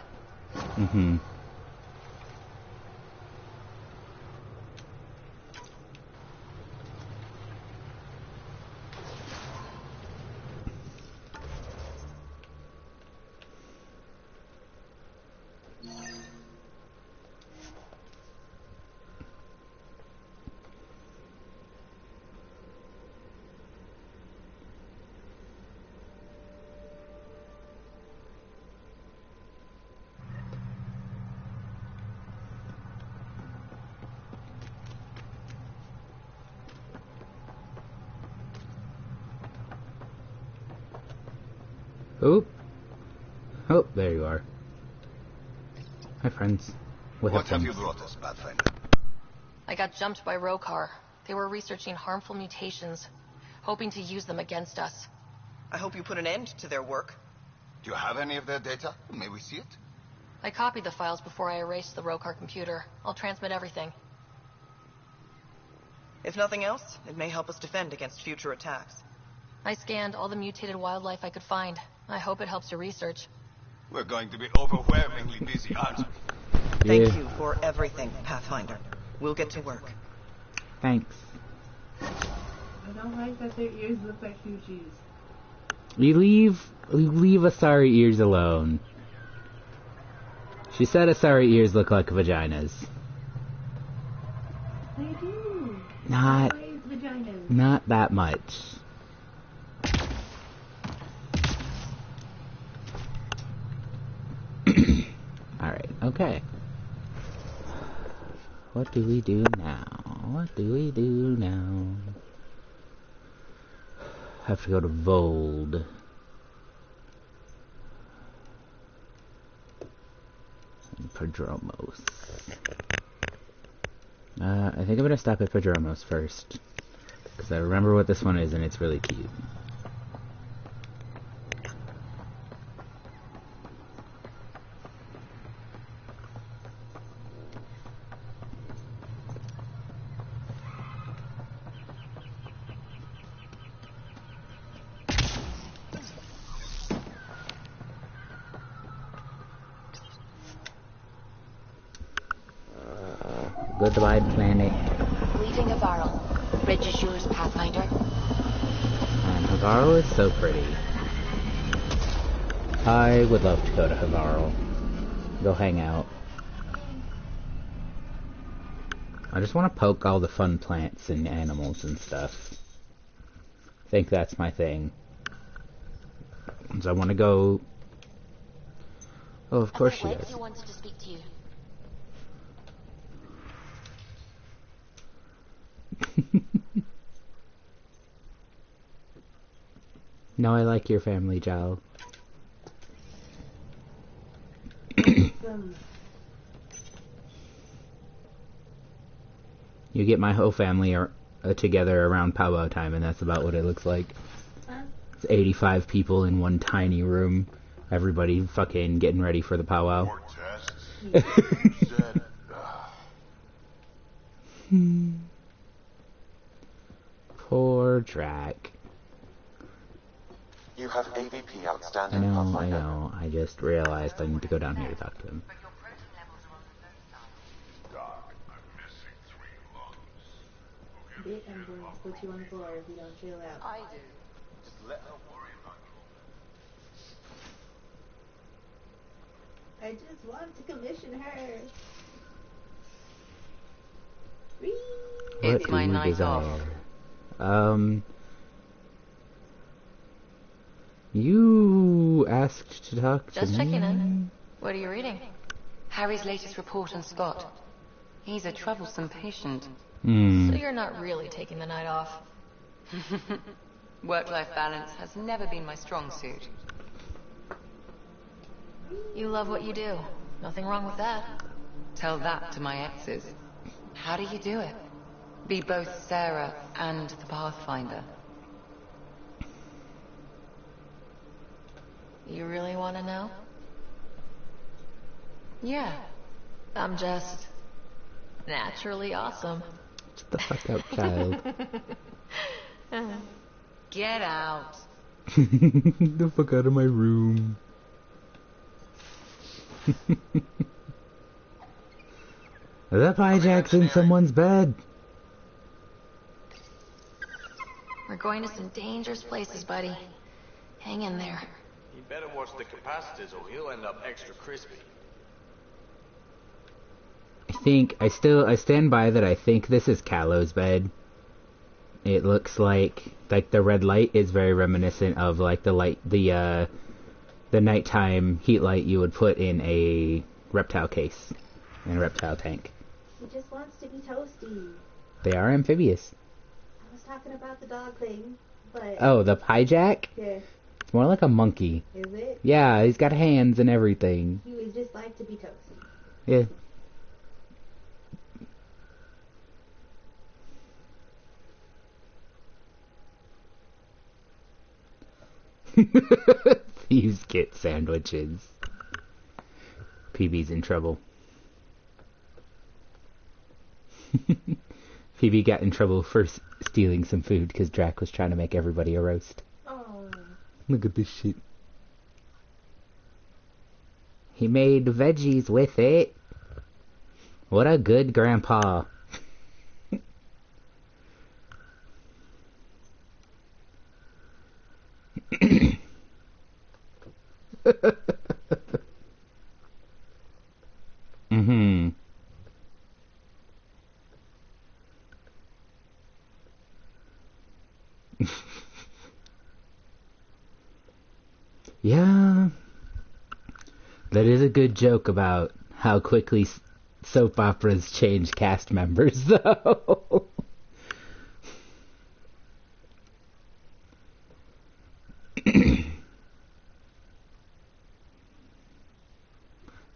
Oh, there you are. Hi, friends. What have you brought us, Pathfinder? I got jumped by Rokar. They were researching harmful mutations, hoping to use them against us. I hope you put an end to their work. Do you have any of their data? May we see it? I copied the files before I erased the Rokar computer. I'll transmit everything. If nothing else, it may help us defend against future attacks. I scanned all the mutated wildlife I could find. I hope it helps your research. We're going to be overwhelmingly busy, aren't we? Thank you for everything, Pathfinder. We'll get to work. Thanks. I don't like that their ears look like huge ears. You leave Asari ears alone. She said Asari ears look like vaginas. They do. Not Vaginas. Not that much. Alright, okay. What do we do now? What do we do now? Have to go to Vold. And Prodromos. I think I'm gonna stop at Prodromos first. Because I remember what this one is and it's really cute. Goodbye, planet. Leaving Avarl. Bridge is yours, Pathfinder. And Havarl is so pretty. I would love to go to Havarl. Go hang out. I just want to poke all the fun plants and animals and stuff. I think that's my thing. So I want to go... Oh, of course she does. He wanted to speak to you. No, I like your family, Jal. You get my whole family together around powwow time, and that's about what it looks like. It's 85 people in one tiny room. Everybody fucking getting ready for the powwow. Poor Drac. You have AVP I outstanding, know, Pathfinder. I know. I just realized I need to go down here to talk to him. Bit, I'm going to put you on the floor if you don't chill out. I do. Just let her worry about I just want to commission her. It's my night off. You asked to talk to me? Just checking in. What are you reading? Harry's latest report on Scott. He's a troublesome patient. So you're not really taking the night off. Work-life balance has never been my strong suit. You love what you do. Nothing wrong with that. Tell that to my exes. How do you do it? Be both Sarah and the Pathfinder. You really want to know? Yeah. I'm just... naturally awesome. Shut the fuck up, child. Get out. The fuck out of my room. Are that hijack's in someone's bed? We're going to some dangerous places, buddy. Hang in there. You better watch the capacitors or he'll end up extra crispy. I stand by that. I think this is Callow's bed. It looks like the red light is very reminiscent of like the nighttime heat light you would put in a reptile case, in a reptile tank. He just wants to be toasty. They are amphibious. I was talking about the dog thing, but... Oh, the hijack? Yeah. It's more like a monkey. Is it? Yeah, he's got hands and everything. He would just like to be toasty. Yeah. Thieves get sandwiches. PB's in trouble. PB got in trouble for stealing some food because Drac was trying to make everybody a roast. Oh. Look at this shit. He made veggies with it. What a good grandpa. Mm-hmm. Yeah. That is a good joke about how quickly soap operas change cast members, though.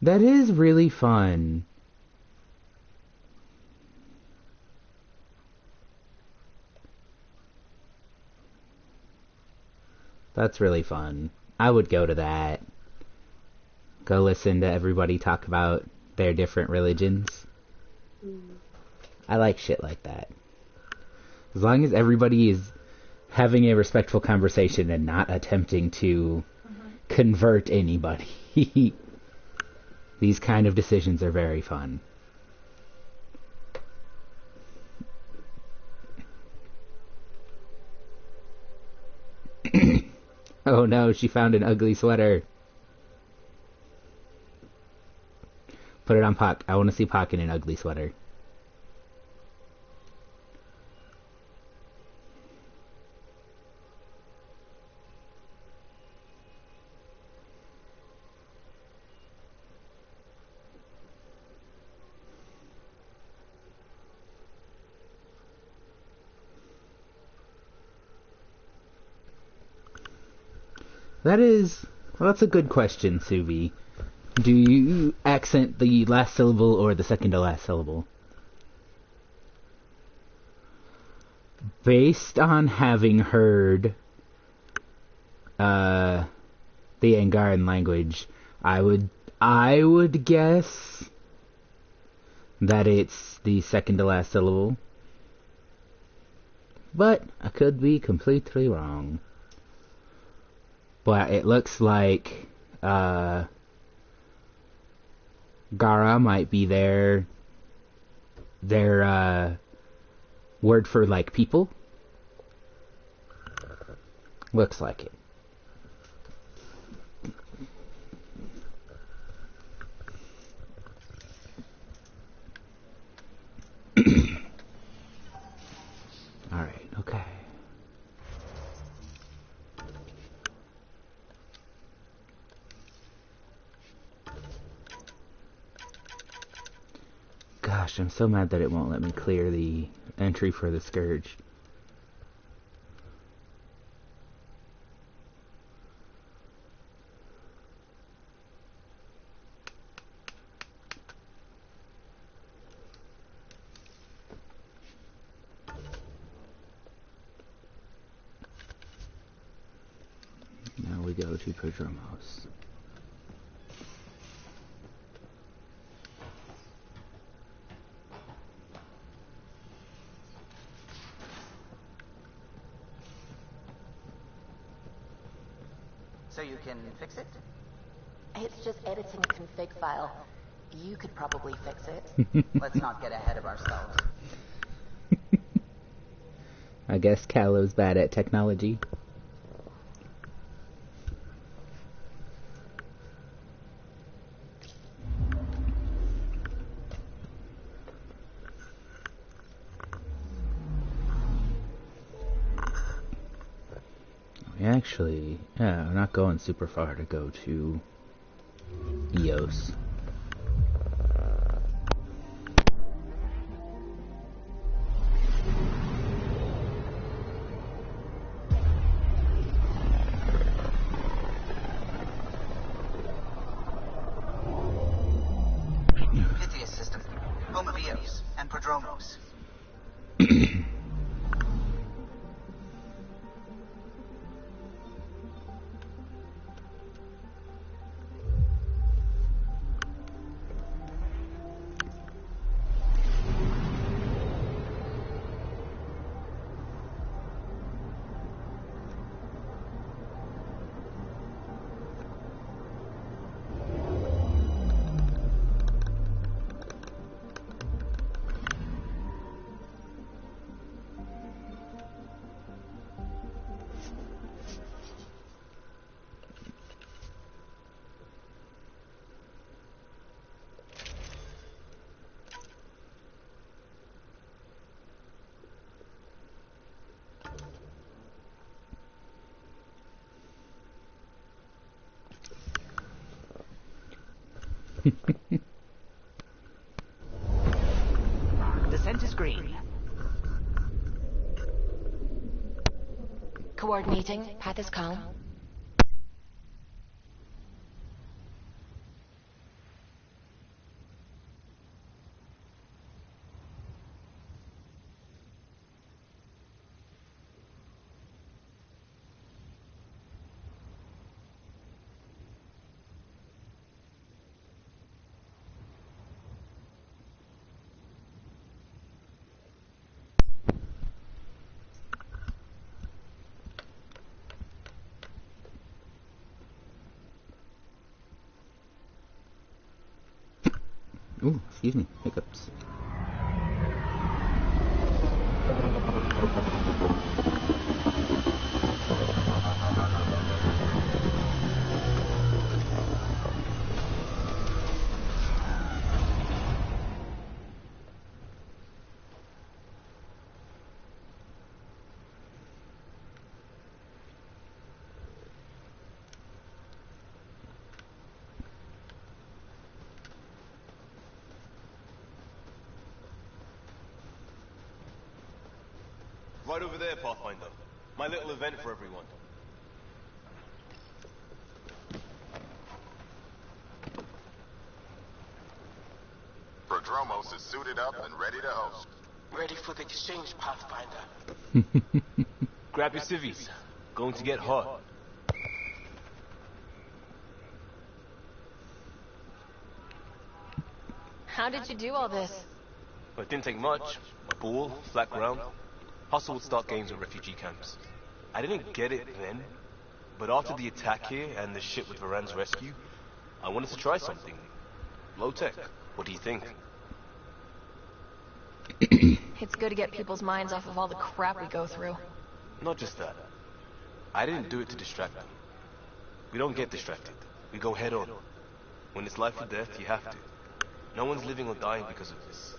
That is really fun. That's really fun. I would go to that. Go listen to everybody talk about their different religions. I like shit like that. As long as everybody is having a respectful conversation and not attempting to convert anybody. These kind of decisions are very fun. Oh no, she found an ugly sweater. Put it on Puck. I want to see Puck in an ugly sweater. That's a good question, Suvi. Do you accent the last syllable or the second to last syllable? Based on having heard the Angaran language, I would guess that it's the second to last syllable. But I could be completely wrong. But it looks like Gara might be their word for like people. Looks like it. Alright, okay. Gosh, I'm so mad that it won't let me clear the entry for the Scourge. Now we go to Prodromos. So you can fix it? It's just editing a config file. You could probably fix it. Let's not get ahead of ourselves. I guess Callow's bad at technology. Actually, yeah, we're not going super far to go to Eos. Pythias system. Home of Eos and Prodromos. Descent is green. Coordinating. Path is calm. Ooh, excuse me, hiccups. Right over there, Pathfinder. My little event for everyone. Prodromos is suited up and ready to host. Ready for the exchange, Pathfinder. Grab your civvies. Going to get hot. How did you do all this? Well, it didn't take much. A ball, flat ground. Hustle would start games at refugee camps. I didn't get it then, but after the attack here and the shit with Varan's rescue, I wanted to try something. Low-tech. What do you think? It's good to get people's minds off of all the crap we go through. Not just that. I didn't do it to distract them. We don't get distracted. We go head on. When it's life or death, you have to. No one's living or dying because of this.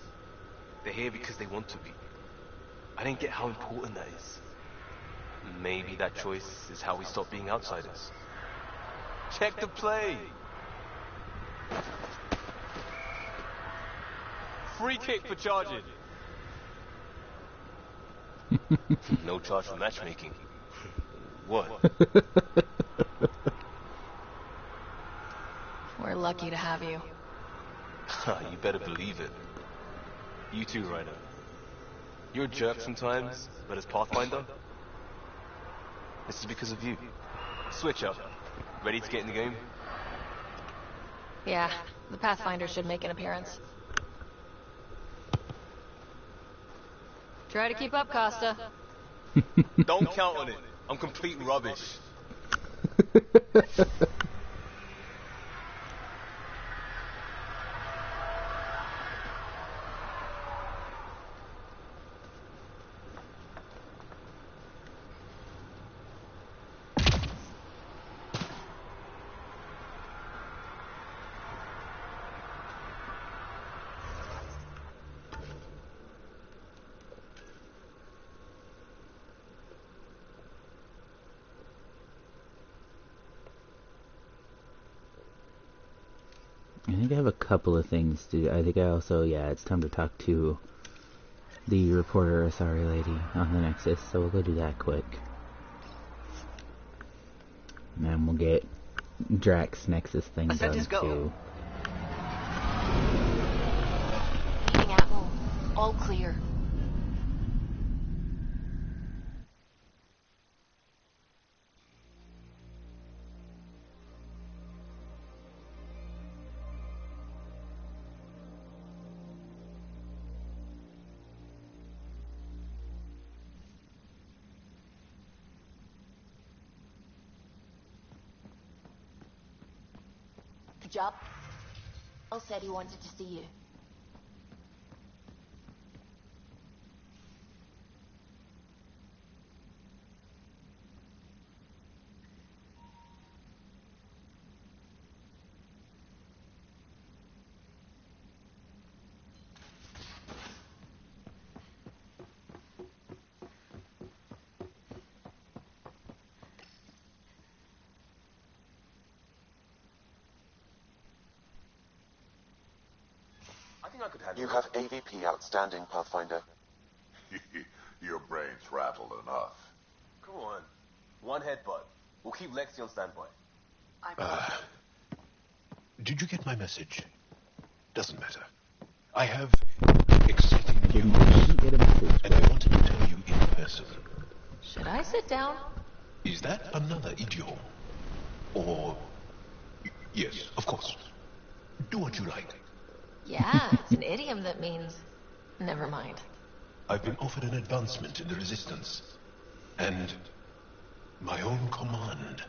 They're here because they want to be. I didn't get how important that is. Maybe that choice is how we stop being outsiders. Check the play! Free kick for charging. No charge for matchmaking. What? We're lucky to have you. You better believe it. You too, Ryder. You're a jerk sometimes, but as Pathfinder, this is because of you. Switch up. Ready to get in the game? Yeah, the Pathfinder should make an appearance. Try to keep up, Costa. Don't count on it. I'm complete rubbish. I think I have a couple of things to do. I think I also, yeah, it's time to talk to the reporter, sorry lady, on the Nexus, so we'll go do that quick. And then we'll get Drax Nexus thing done too. Leading Apple. All clear. Good job. Al said he wanted to see you. You have AVP outstanding, Pathfinder. Your brain's rattled enough. Come on. One headbutt. We'll keep Lexi on standby. Did you get my message? Doesn't matter. I have exciting news, and I wanted to tell you in person. Should I sit down? Is that another idiom? Or... Yes, of course. Do what you like. Yeah, it's an idiom that means... Never mind. I've been offered an advancement in the Resistance. And... my own command.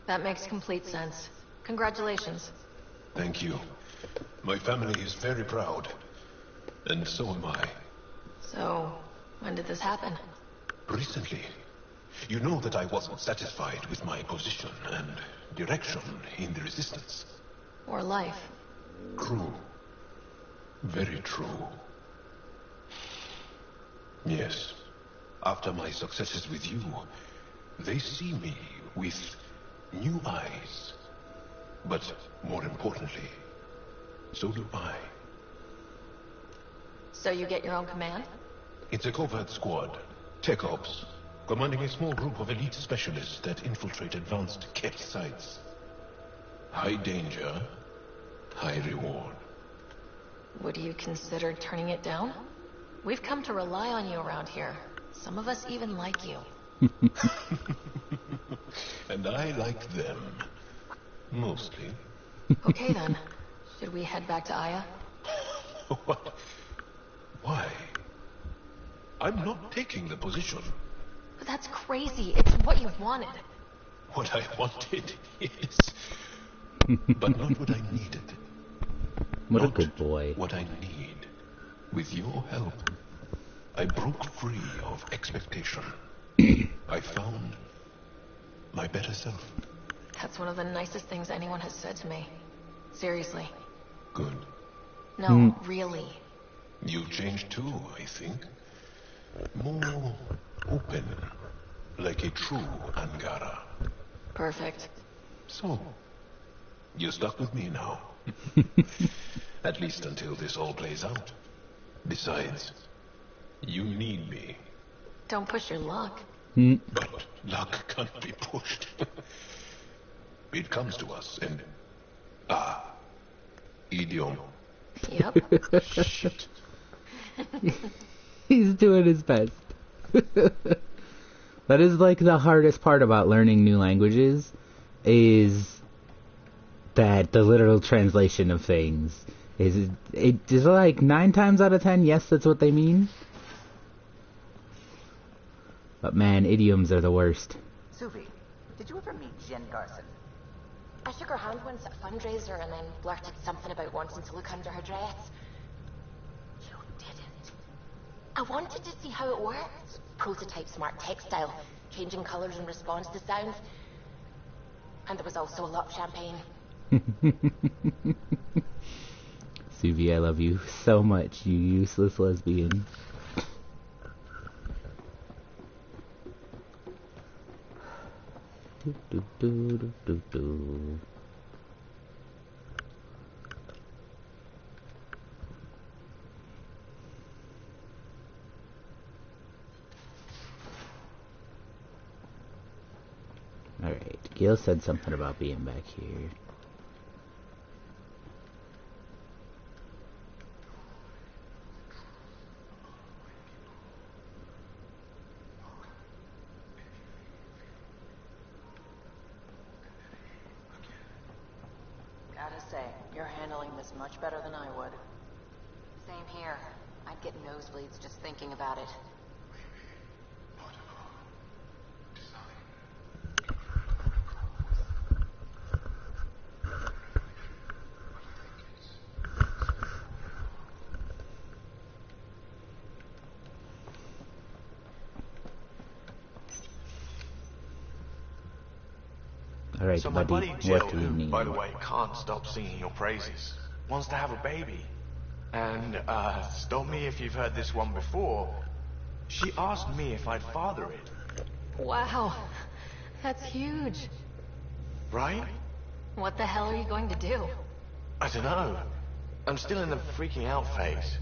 That makes complete sense. Congratulations. Thank you. My family is very proud. And so am I. So, when did this happen? Recently. You know that I wasn't satisfied with my position and direction in the Resistance. Or life. True. Very true. Yes. After my successes with you, they see me with new eyes. But more importantly, so do I. So you get your own command? It's a covert squad. Tech Ops. Commanding a small group of elite specialists that infiltrate advanced Ket sites. High danger, high reward. Would you consider turning it down? We've come to rely on you around here. Some of us even like you. And I like them. Mostly. Okay then. Should we head back to Aya? What? Why? I'm not taking the position. But that's crazy. It's what you wanted. What I wanted, yes. But not what I needed. What not a good boy. What I need. With your help, I broke free of expectation. I found my better self. That's one of the nicest things anyone has said to me. Seriously. Good. No, really. You've changed too, I think. More open, like a true Angara. Perfect. So, you're stuck with me now. At least until this all plays out. Besides, you need me. Don't push your luck. But luck can't be pushed. It comes to us, and... idiom. Yep. Shit. He's doing his best. That is like the hardest part about learning new languages, is that the literal translation of things is like 9 times out of 10, yes, that's what they mean. But man, idioms are the worst. Suvi, did you ever meet Jen Garson? I shook her hand once at a fundraiser and then blurted something about wanting to look under her dress. You didn't. I wanted to see how it worked. Prototype smart textile, changing colours in response to sounds. And there was also a lot of champagne. Suvi, I love you so much, you useless lesbian. Do, do, do, do, do. Alright, Gil said something about being back here. Gotta say, you're handling this much better than I would. Same here. I'd get nosebleeds just thinking about it. Alright, So my buddy, buddy Jill, what do you who, need? by the way, can't stop singing your praises, wants to have a baby. And, stop me if you've heard this one before. She asked me if I'd father it. Wow. That's huge. Right? What the hell are you going to do? I don't know. I'm still in the freaking out phase.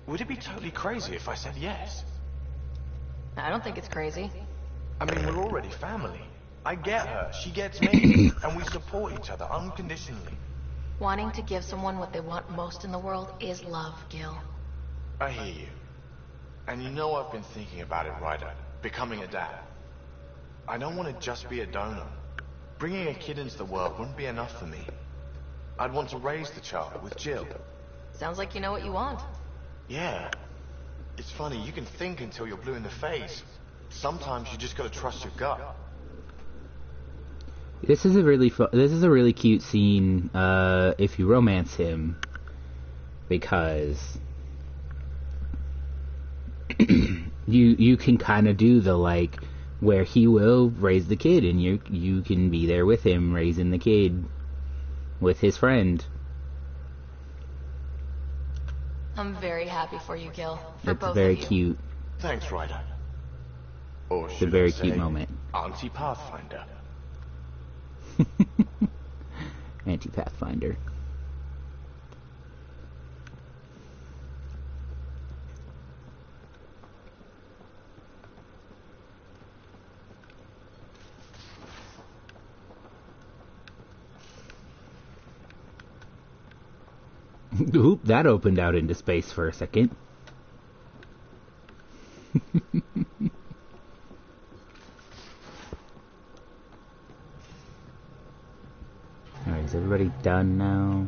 Would it be totally crazy if I said yes? I don't think it's crazy. I mean, we're already family. I get her, she gets me, and we support each other unconditionally. Wanting to give someone what they want most in the world is love, Gil. I hear you. And you know I've been thinking about it, Ryder. Becoming a dad. I don't want to just be a donor. Bringing a kid into the world wouldn't be enough for me. I'd want to raise the child with Jill. Sounds like you know what you want. Yeah. It's funny, you can think until you're blue in the face. Sometimes you just gotta trust your gut. This is a really cute scene, if you romance him, because you can kind of do the, like, where he will raise the kid and you can be there with him raising the kid with his friend. I'm very happy for you, Gil. For It's both very of you. cute. Thanks, Ryder. Or It's a should very I say, cute moment. Auntie Pathfinder. Oop, that opened out into space for a second. Alright, is everybody done now?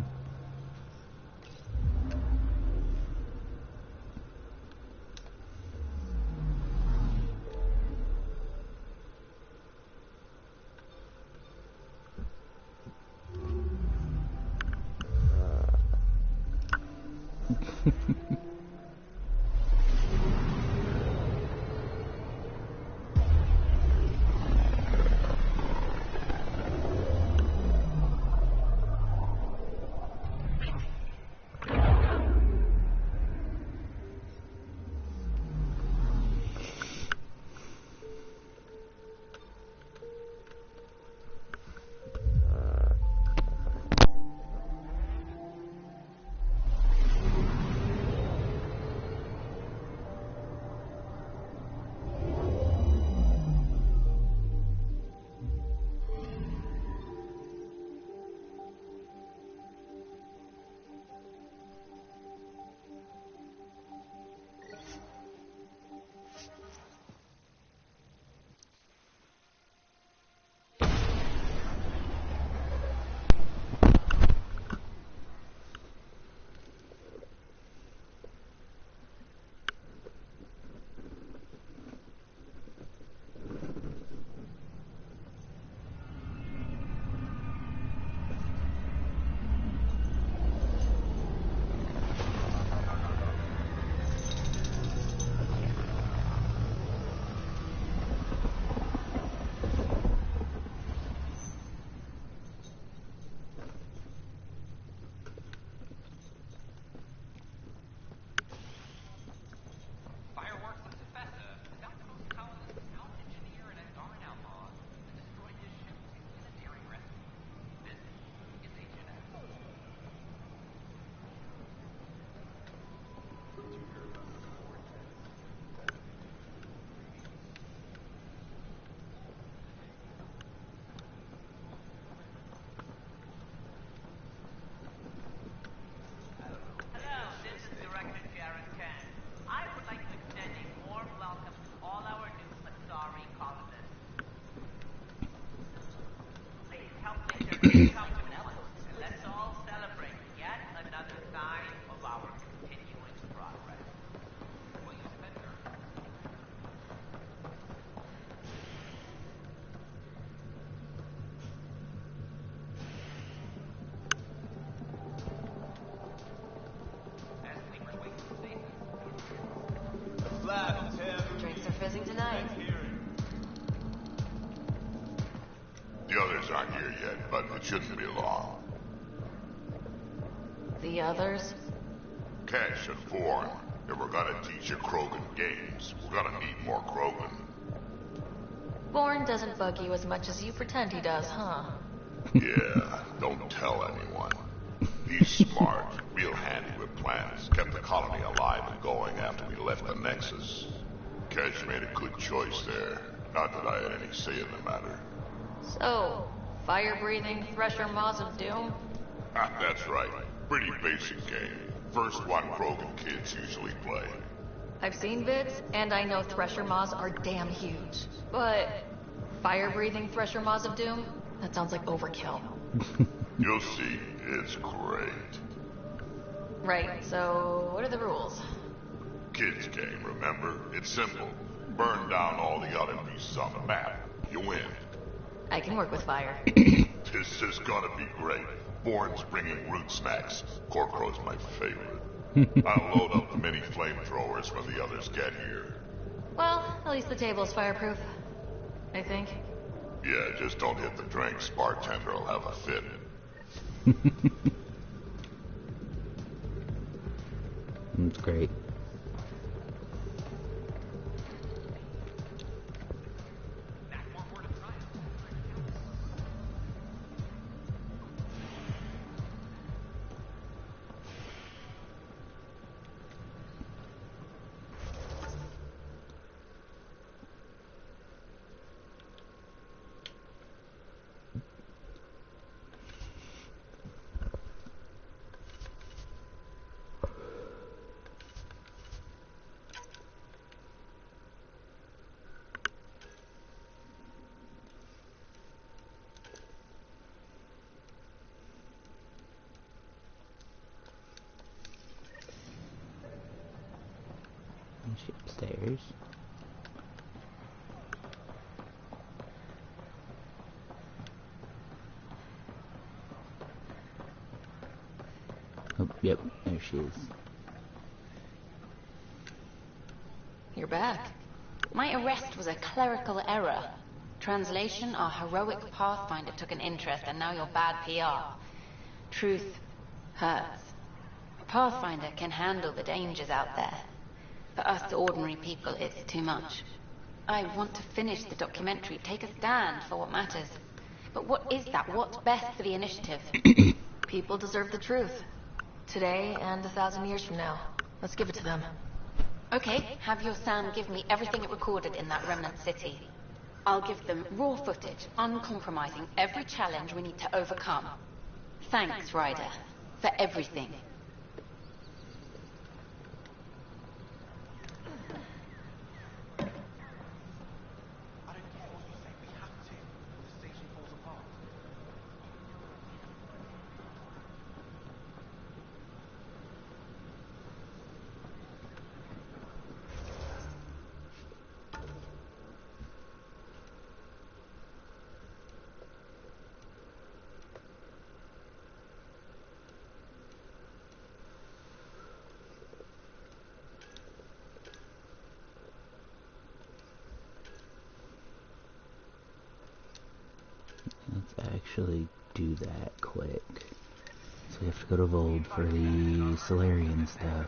Drinks are fizzing tonight. The others aren't here yet, but it shouldn't be long. The others? Kesh and Bourne. If we're gonna teach you Krogan games, we're gonna need more Krogan. Bourne doesn't bug you as much as you pretend he does, huh? Yeah, don't tell anyone. He's smart, real handy with plans, kept the colony alive and going after we left the Nexus. Kesh made a good choice there. Not that I had any say in the matter. So, fire-breathing Thresher Maws of Doom? That's right. Pretty basic game. First one Krogan kids usually play. I've seen vids, and I know Thresher Maws are damn huge. But fire-breathing Thresher Maws of Doom? That sounds like overkill. You'll see. It's great. Right, so what are the rules? Kids game, remember? It's simple. Burn down all the other pieces on the map. You win. I can work with fire. This is gonna be great. Bourne's bringing root snacks. Corcrow's my favorite. I'll load up the mini flamethrowers when the others get here. Well, at least the table's fireproof. I think. Yeah, just don't hit the drinks. Bartender will have a fit. That's great. upstairs. Oh, yep, there she is. You're back. My arrest was a clerical error. Translation, our heroic Pathfinder took an interest, and now you're bad PR. Truth hurts. A Pathfinder can handle the dangers out there. For us ordinary people, it's too much. I want to finish the documentary, take a stand for what matters. But what is that? What's best for the initiative? People deserve the truth. Today and 1,000 years from now. Let's give it to them. Okay, have your Sam give me everything it recorded in that remnant city. I'll give them raw footage, uncompromising every challenge we need to overcome. Thanks, Ryder, for everything. Actually do that quick. So we have to go to Vold for the Solarian stuff.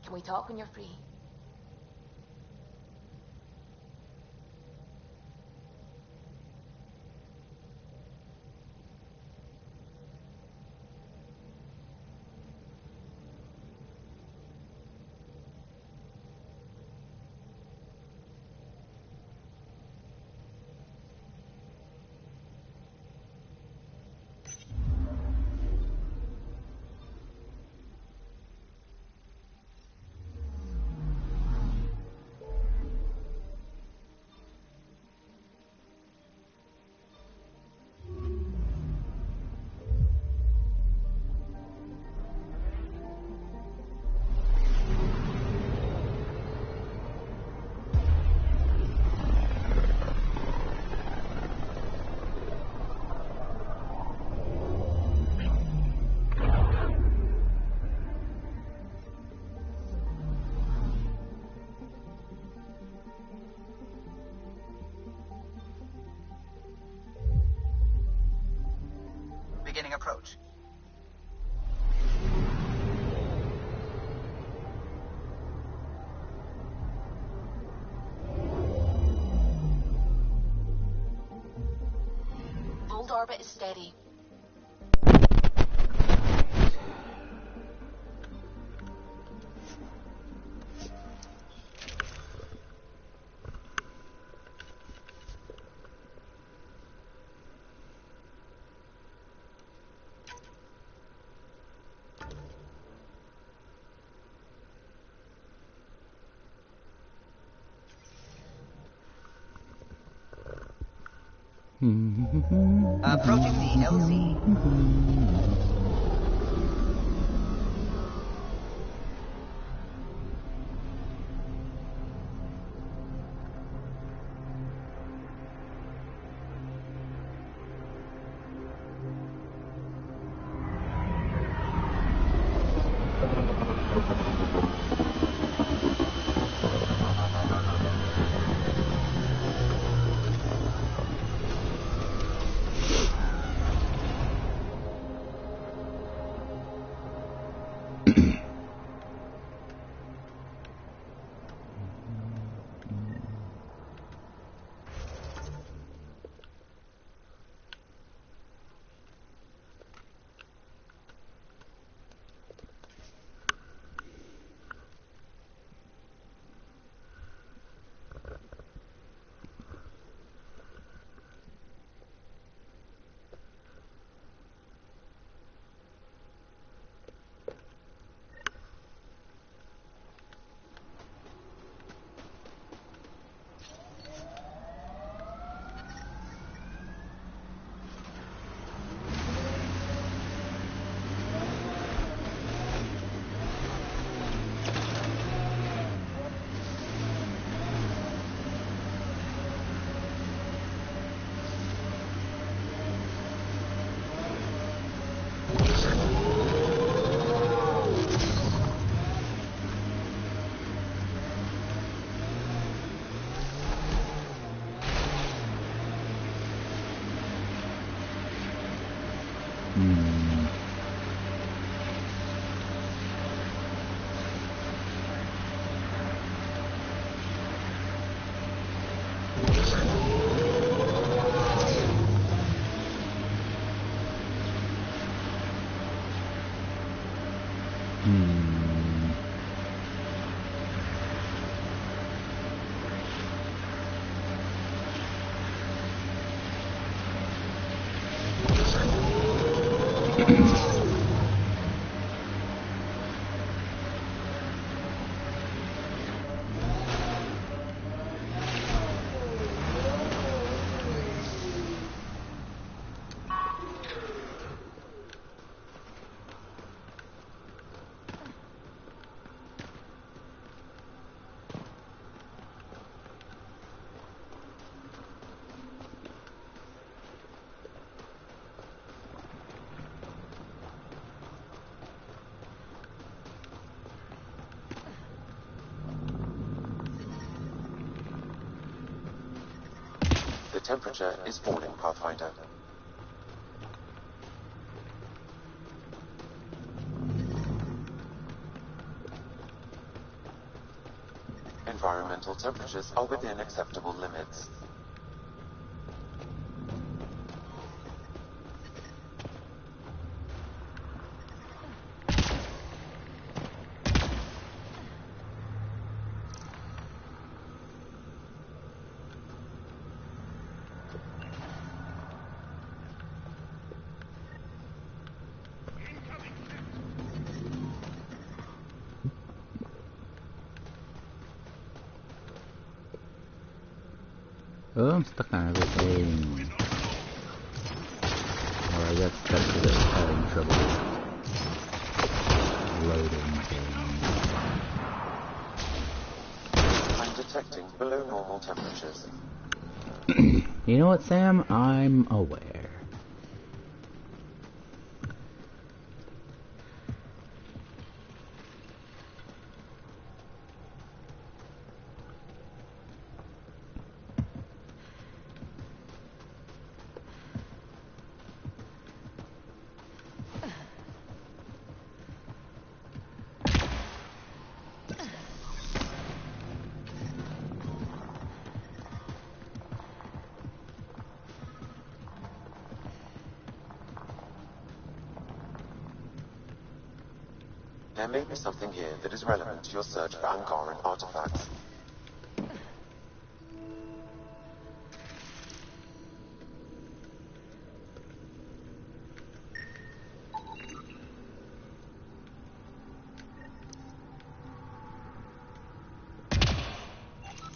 Can we talk when you're free? Beginning approach. Old orbit is steady. Approaching the LZ. The temperature is falling, Pathfinder. Environmental temperatures are within acceptable limits. Oh, I'm stuck on everything. Or I got stuck because I was having trouble loading things. I'm detecting below normal temperatures. You know what, Sam? I'm aware. There may be something here that is relevant to your search for Angaran artifacts.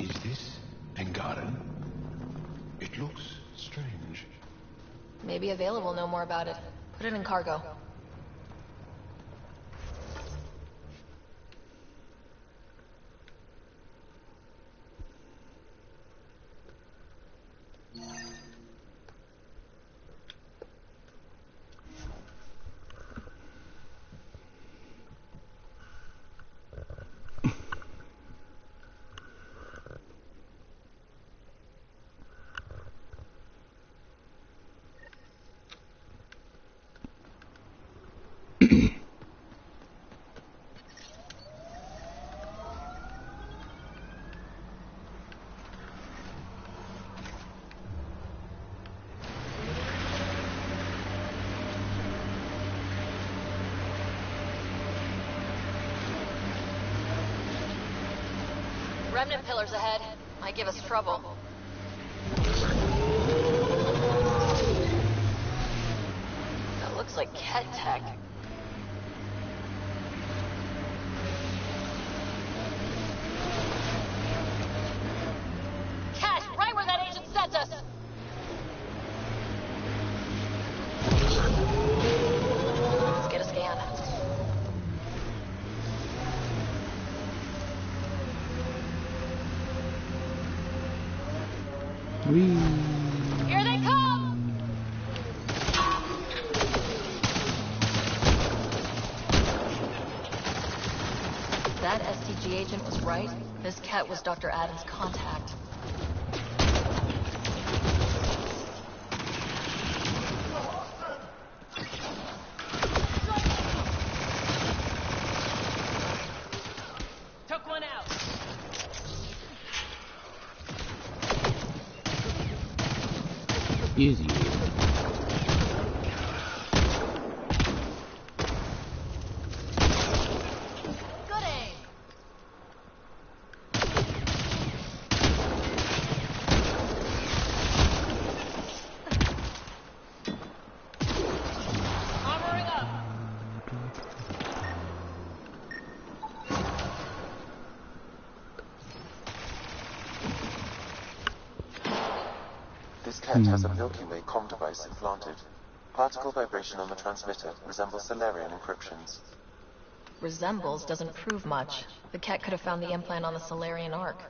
Is this Angaran? It looks strange. Maybe Available will know more about it. Put it in cargo. Remnant pillars ahead. Might give us trouble. That looks like Ket tech. Ket, right where that agent sent us! Let's get a scan. Here they come! That STG agent was right. This Ket was Dr. Adams' contact. Excuse you. Good aim. Armoring up. This cat has a Milky Way comm device implanted. Particle vibration on the transmitter resembles Solarian encryptions. Resembles doesn't prove much. The cat could have found the implant on the Solarian Ark.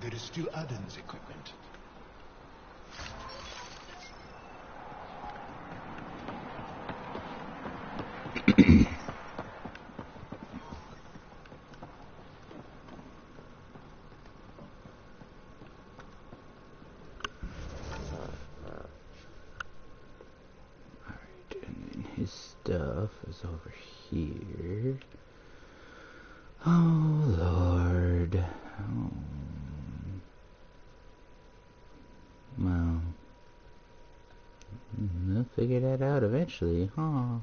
There is still Aden's equipment. His stuff is over here. Oh, Lord. Oh. Well, we'll figure that out eventually, huh?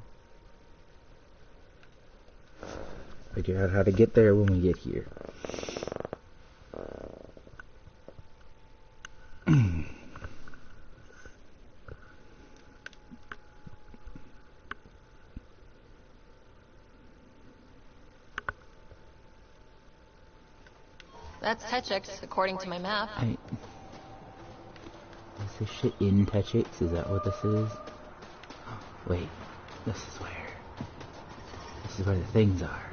Figure out how to get there when we get here. That's Techix, according to my map. Is this shit in Techix? Is that what this is? Wait, this is where the things are.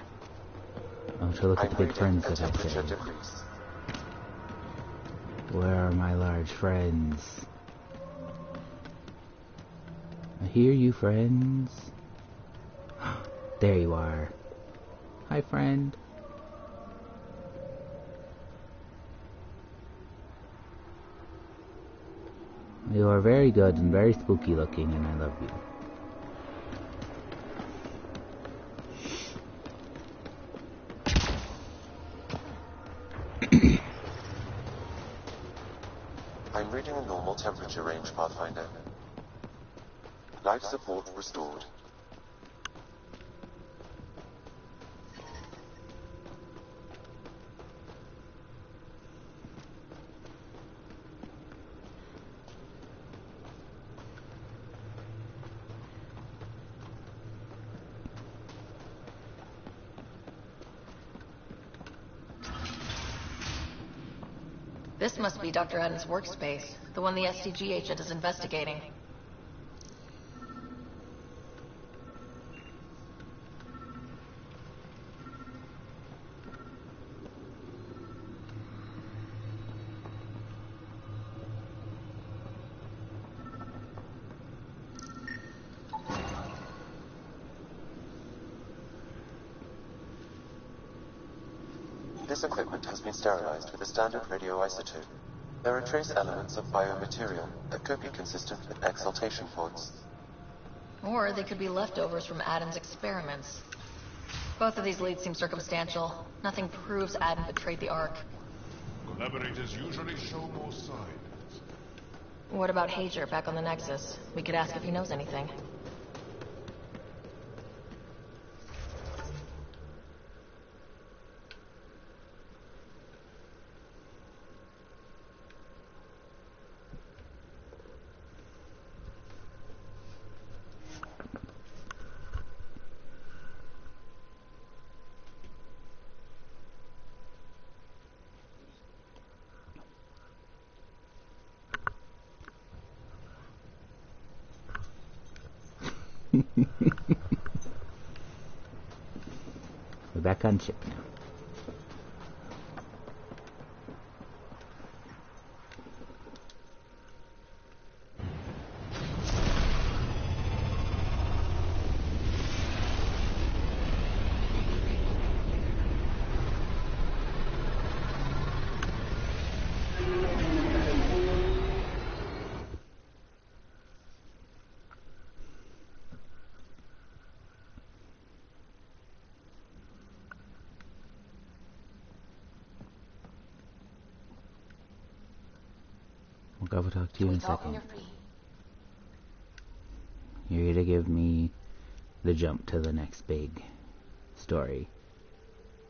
I want to look at the big friends that I said. Where are my large friends? I hear you, friends. There you are. Hi, friend. You are very good and very spooky looking, and I love you. I'm reading a normal temperature range, Pathfinder. Life support restored. This must be Dr. Aden's workspace, the one the SCG agent is investigating. This equipment has been sterilized with a standard radioisotope. There are trace elements of biomaterial that could be consistent with exaltation pods. Or they could be leftovers from Aden's experiments. Both of these leads seem circumstantial. Nothing proves Aden betrayed the Ark. Collaborators usually show more signs. What about Hager back on the Nexus? We could ask if he knows anything. We're back on ship now. I'll talk to you in a second. You're free. You're gonna give me the jump to the next big story.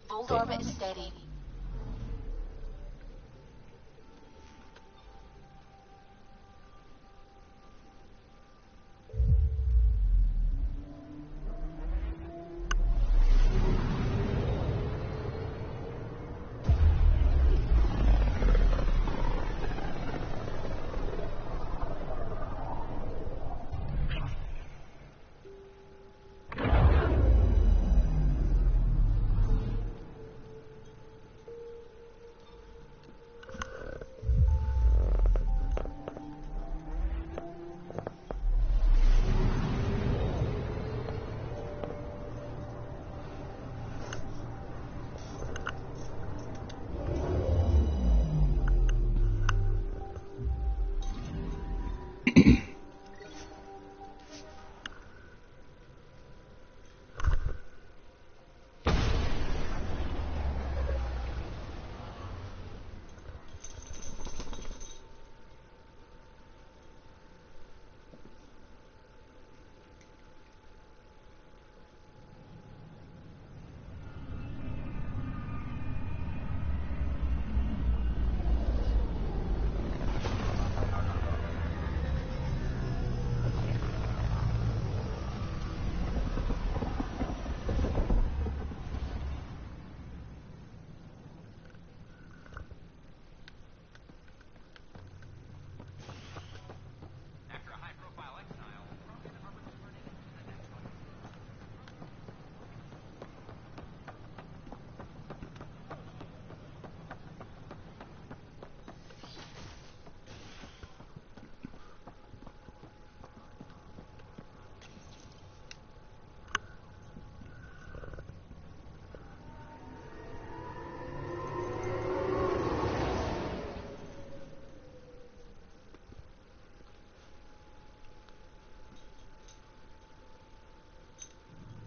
Old orbit is steady.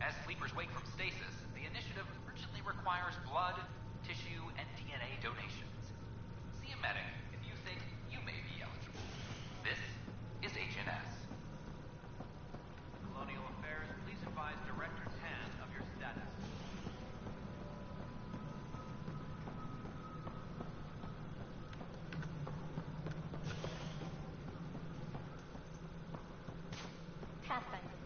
As sleepers wake from stasis, the initiative urgently requires blood, tissue, and DNA donations. See a medic if you think you may be eligible. This is HNS. Colonial Affairs, please advise Director Tan of your status. Pathfinder.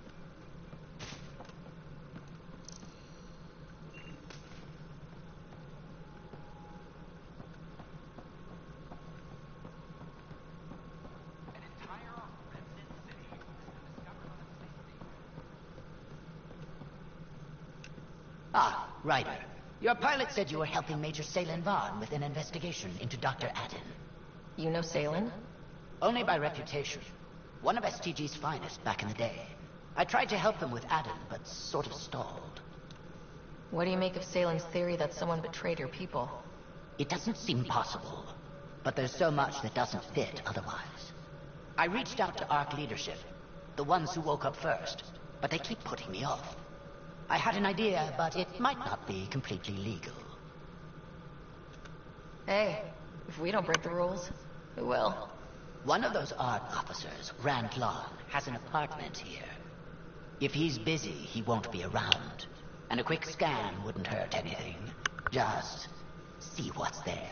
Ah, Ryder. Your pilot said you were helping Major Salen Vaughn with an investigation into Dr. Atten. You know Salen? Only by reputation. One of STG's finest back in the day. I tried to help him with Atten, but sort of stalled. What do you make of Salen's theory that someone betrayed your people? It doesn't seem possible, but there's so much that doesn't fit otherwise. I reached out to ARC leadership, the ones who woke up first, but they keep putting me off. I had an idea, but it might not be completely legal. Hey, if we don't break the rules, who will? One of those ARC officers, Rand Long, has an apartment here. If he's busy, he won't be around. And a quick scan wouldn't hurt anything. Just see what's there.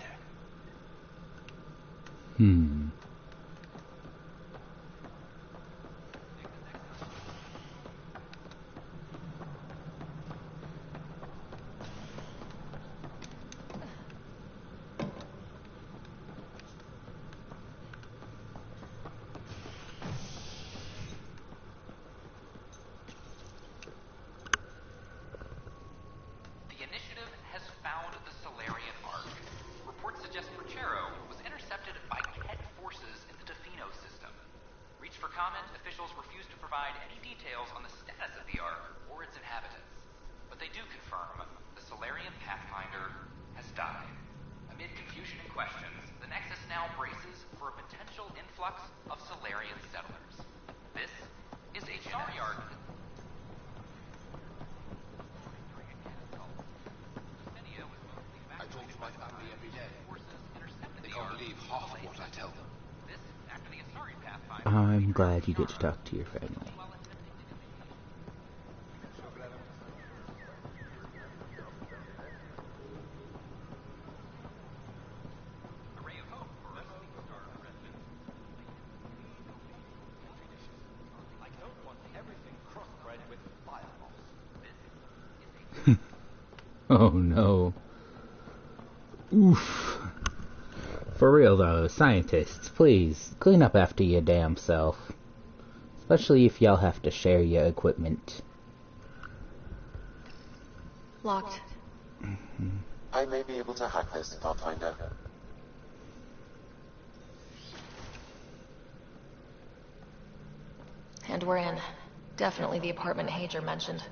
I'm glad you get to talk to your family. Oh no. Oof. For real though, scientists, please, clean up after your damn self. Especially if y'all have to share your equipment. Locked. I may be able to hack this, Pathfinder. And we're in. Definitely the apartment Hager mentioned.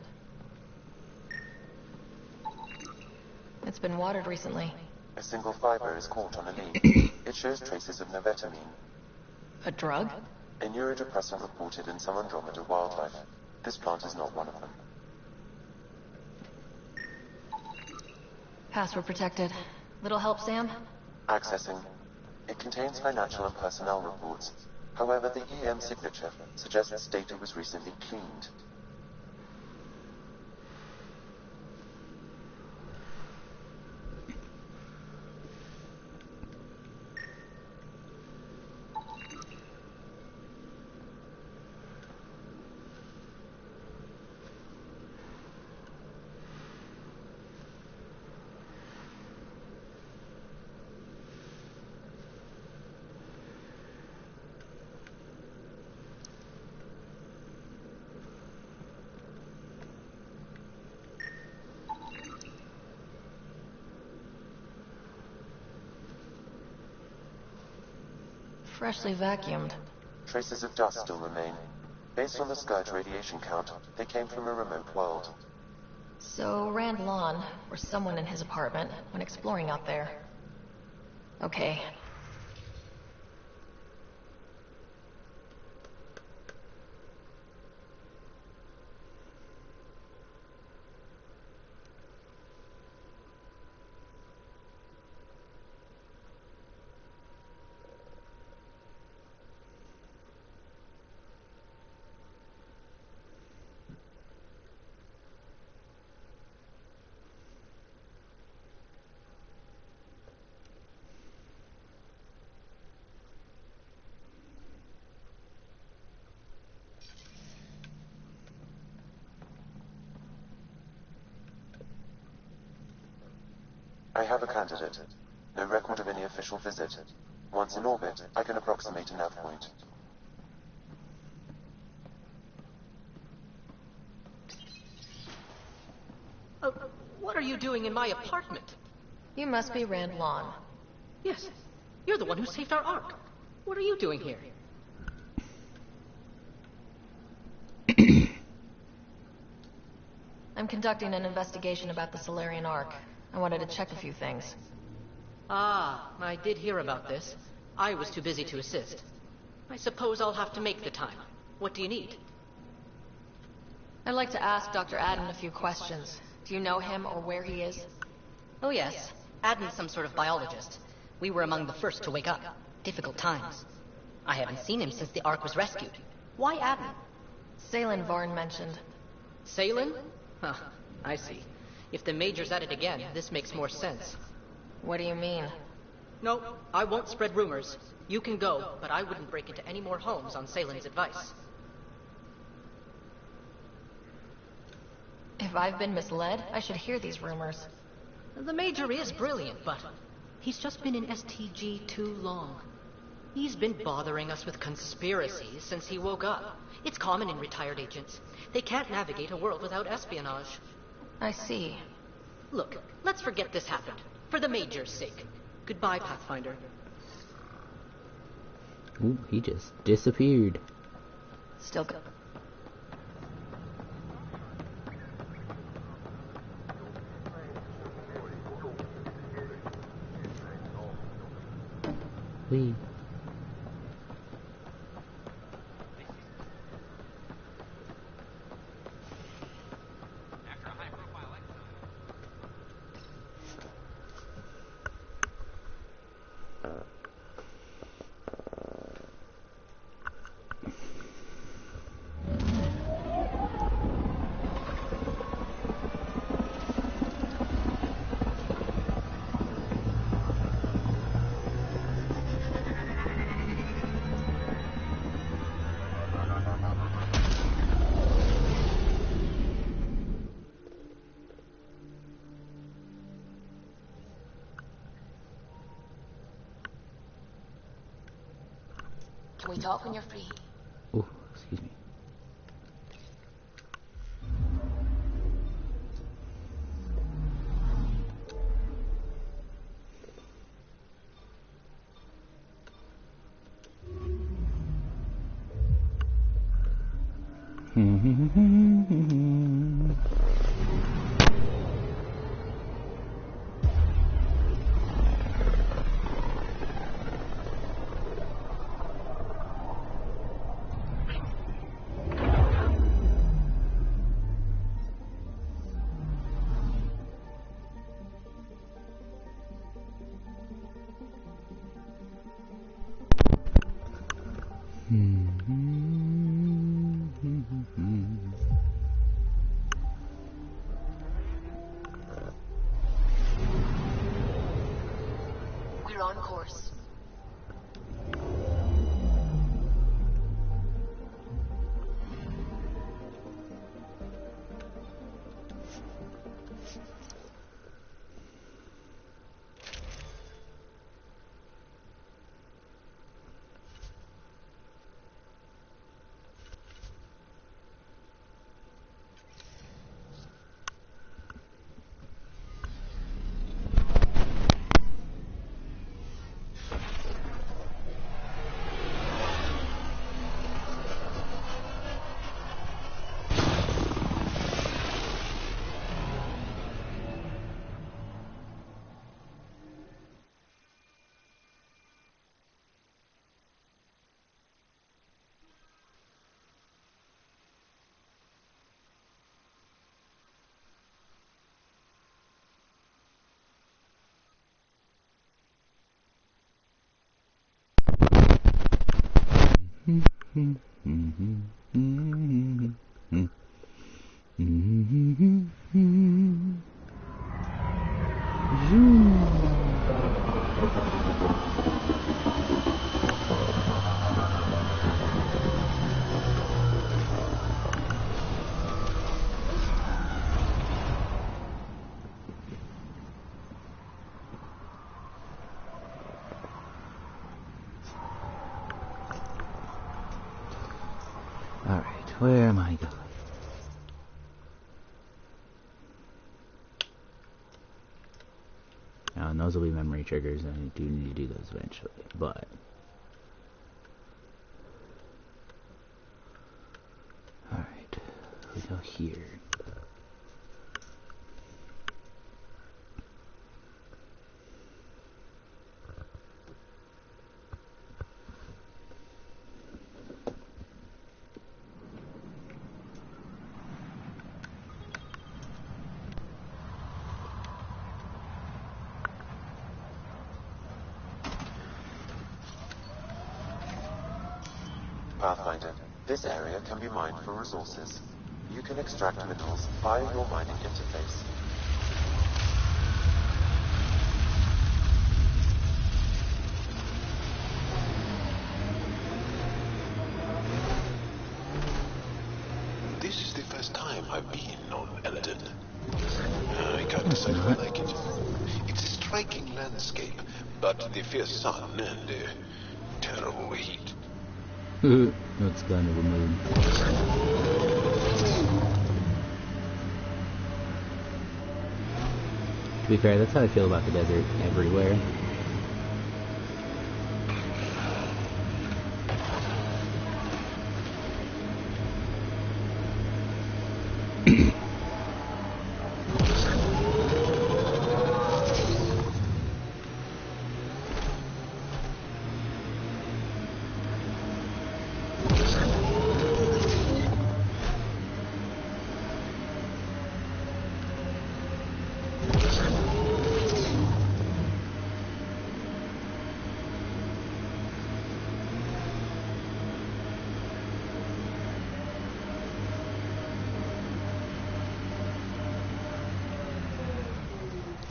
It's been watered recently. A single fiber is caught on a leaf. It shows traces of novetamine. A drug? A neurodepressant reported in some Andromeda wildlife. This plant is not one of them. Password protected. Little help, Sam? Accessing. It contains financial and personnel reports. However, the EM signature suggests data was recently cleaned. Freshly vacuumed. Traces of dust still remain. Based on the Scourge radiation count, they came from a remote world. So Rand Lawn, or someone in his apartment, went exploring out there. Okay. I have a candidate. No record of any official visit. Once in orbit, I can approximate a nav point. What are you doing in my apartment? You must be Rand Lawn. Yes. You're the one who saved our Ark. What are you doing here? I'm conducting an investigation about the Solarian Ark. I wanted to check a few things. Ah, I did hear about this. I was too busy to assist. I suppose I'll have to make the time. What do you need? I'd like to ask Dr. Adden a few questions. Do you know him or where he is? Oh yes. Adden's some sort of biologist. We were among the first to wake up. Difficult times. I haven't seen him since the Ark was rescued. Why Adden? Salen Varn mentioned. Salen? Huh, I see. If the Major's at it again, this makes more sense. What do you mean? No, I won't spread rumors. You can go, but I wouldn't break into any more homes on Salen's advice. If I've been misled, I should hear these rumors. The Major is brilliant, but he's just been in STG too long. He's been bothering us with conspiracies since he woke up. It's common in retired agents. They can't navigate a world without espionage. I see. Look, let's forget this happened. For the Major's sake. Goodbye, Pathfinder. Ooh, he just disappeared. Still good. Wee. Can we talk when you're free? Oh, excuse me. We're on course. Alright, where am I going? Now, and those will be memory triggers, and I do need to do those eventually, but... Alright, we go here. Pathfinder, this area can be mined for resources. You can extract minerals via your mining interface. This is the first time I've been on Eldon. I can't decide if I like it. It's a striking landscape, but the fierce sun and the terrible heat. That's kind of a mood. To be fair, that's how I feel about the desert everywhere.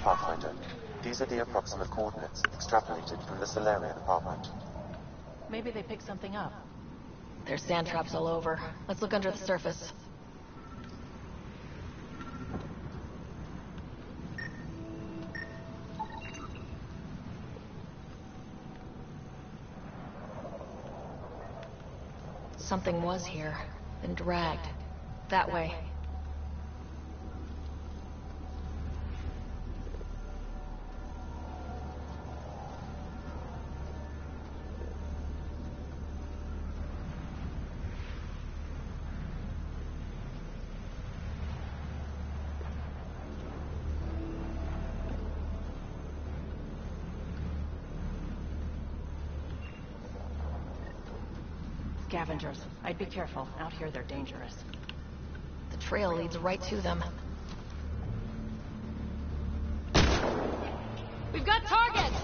Pathfinder, these are the approximate coordinates extrapolated from the Solarian apartment. Maybe they picked something up. There's sand traps all over. Let's look under the surface. Something was here, then dragged. That way. Scavengers. I'd be careful. Out here they're dangerous. The trail leads right to them. We've got targets!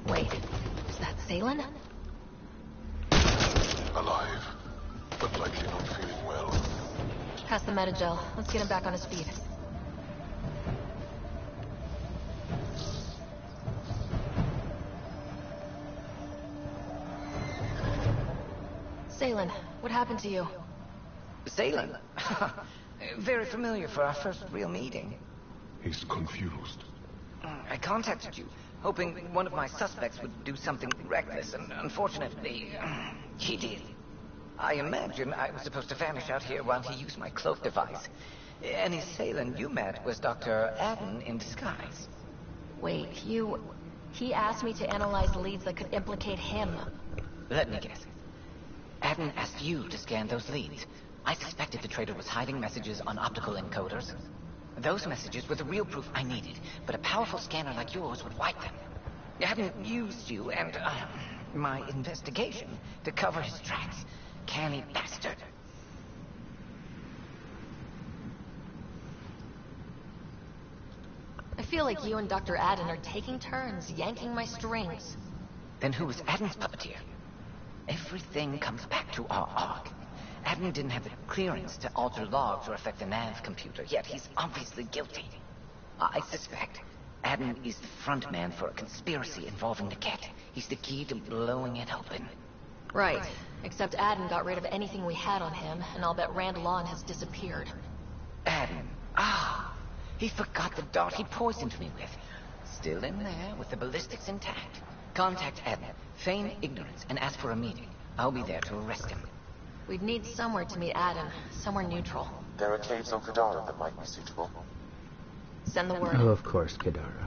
Wait, is that Salen? Alive, but likely not feeling well. Pass the metagel. Let's get him back on his feet. Salen, what happened to you? Salen? Very familiar for our first real meeting. He's confused. I contacted you, hoping one of my suspects would do something reckless, and unfortunately, he did. I imagine I was supposed to vanish out here while he used my cloak device. Any Salen you met was Dr. Adden in disguise. Wait, he asked me to analyze leads that could implicate him. Let me guess. Adden asked you to scan those leads. I suspected the traitor was hiding messages on optical encoders. Those messages were the real proof I needed, but a powerful scanner like yours would wipe them. Adden used you and, my investigation to cover his tracks. Canny bastard. I feel like you and Dr. Adden are taking turns yanking my strings. Then who was Adden's puppeteer? Everything comes back to our arc. Adden didn't have the clearance to alter logs or affect the nav computer, yet he's obviously guilty. I suspect Adden is the front man for a conspiracy involving the Ket. He's the key to blowing it open. Right. Except Adden got rid of anything we had on him, and I'll bet Rand Lawn has disappeared. Adden. He forgot the dart he poisoned me with. Still in there with the ballistics intact. Contact Adden, feign ignorance, and ask for a meeting. I'll be there to arrest him. We'd need somewhere to meet Adden, somewhere neutral. There are caves on Kadara that might be suitable. Send the word. Oh, of course, Kadara.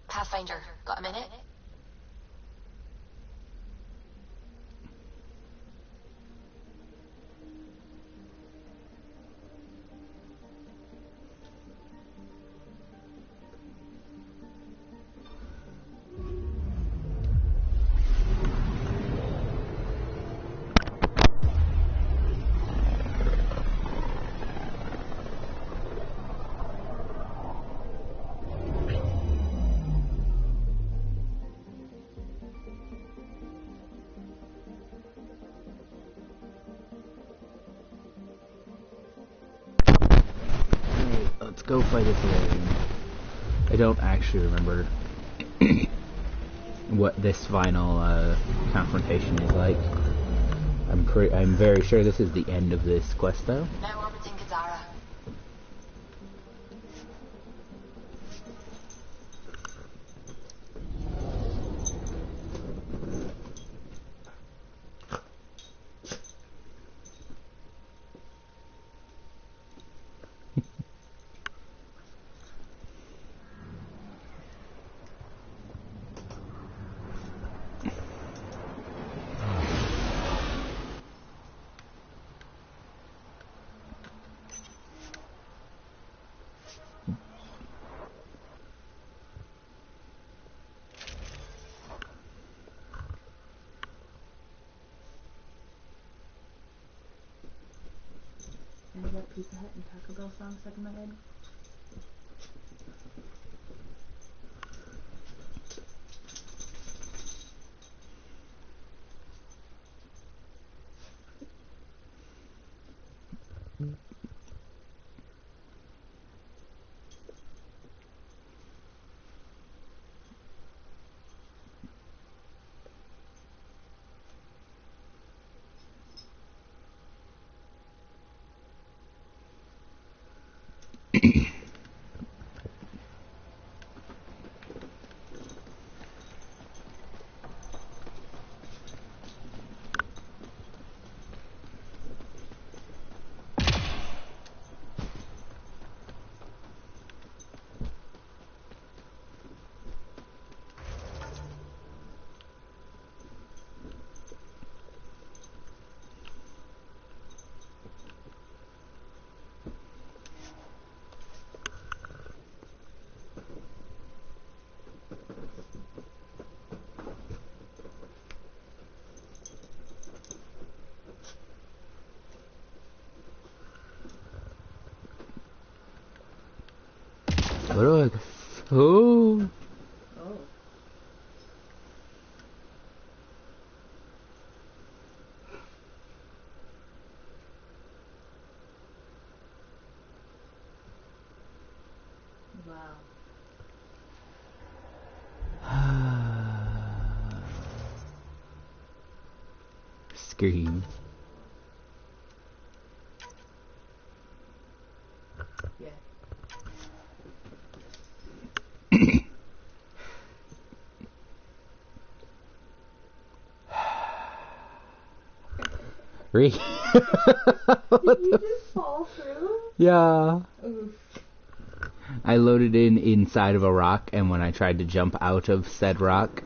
Pathfinder, got a minute? go fight it alone. I don't actually remember what this final confrontation is like. I'm very sure this is the end of this quest, though. Now orbiting Kadara. And I got Pizza Hut and Taco Bell songs stuck in my head. What do I... Oh! Oh. Wow. Scream. Yeah. Did you just fall through? Yeah. Oof. I loaded inside of a rock, and when I tried to jump out of said rock,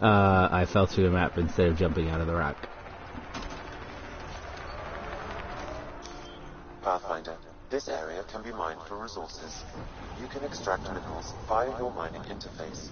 I fell through the map instead of jumping out of the rock. Pathfinder, this area can be mined for resources. You can extract minerals via your mining interface.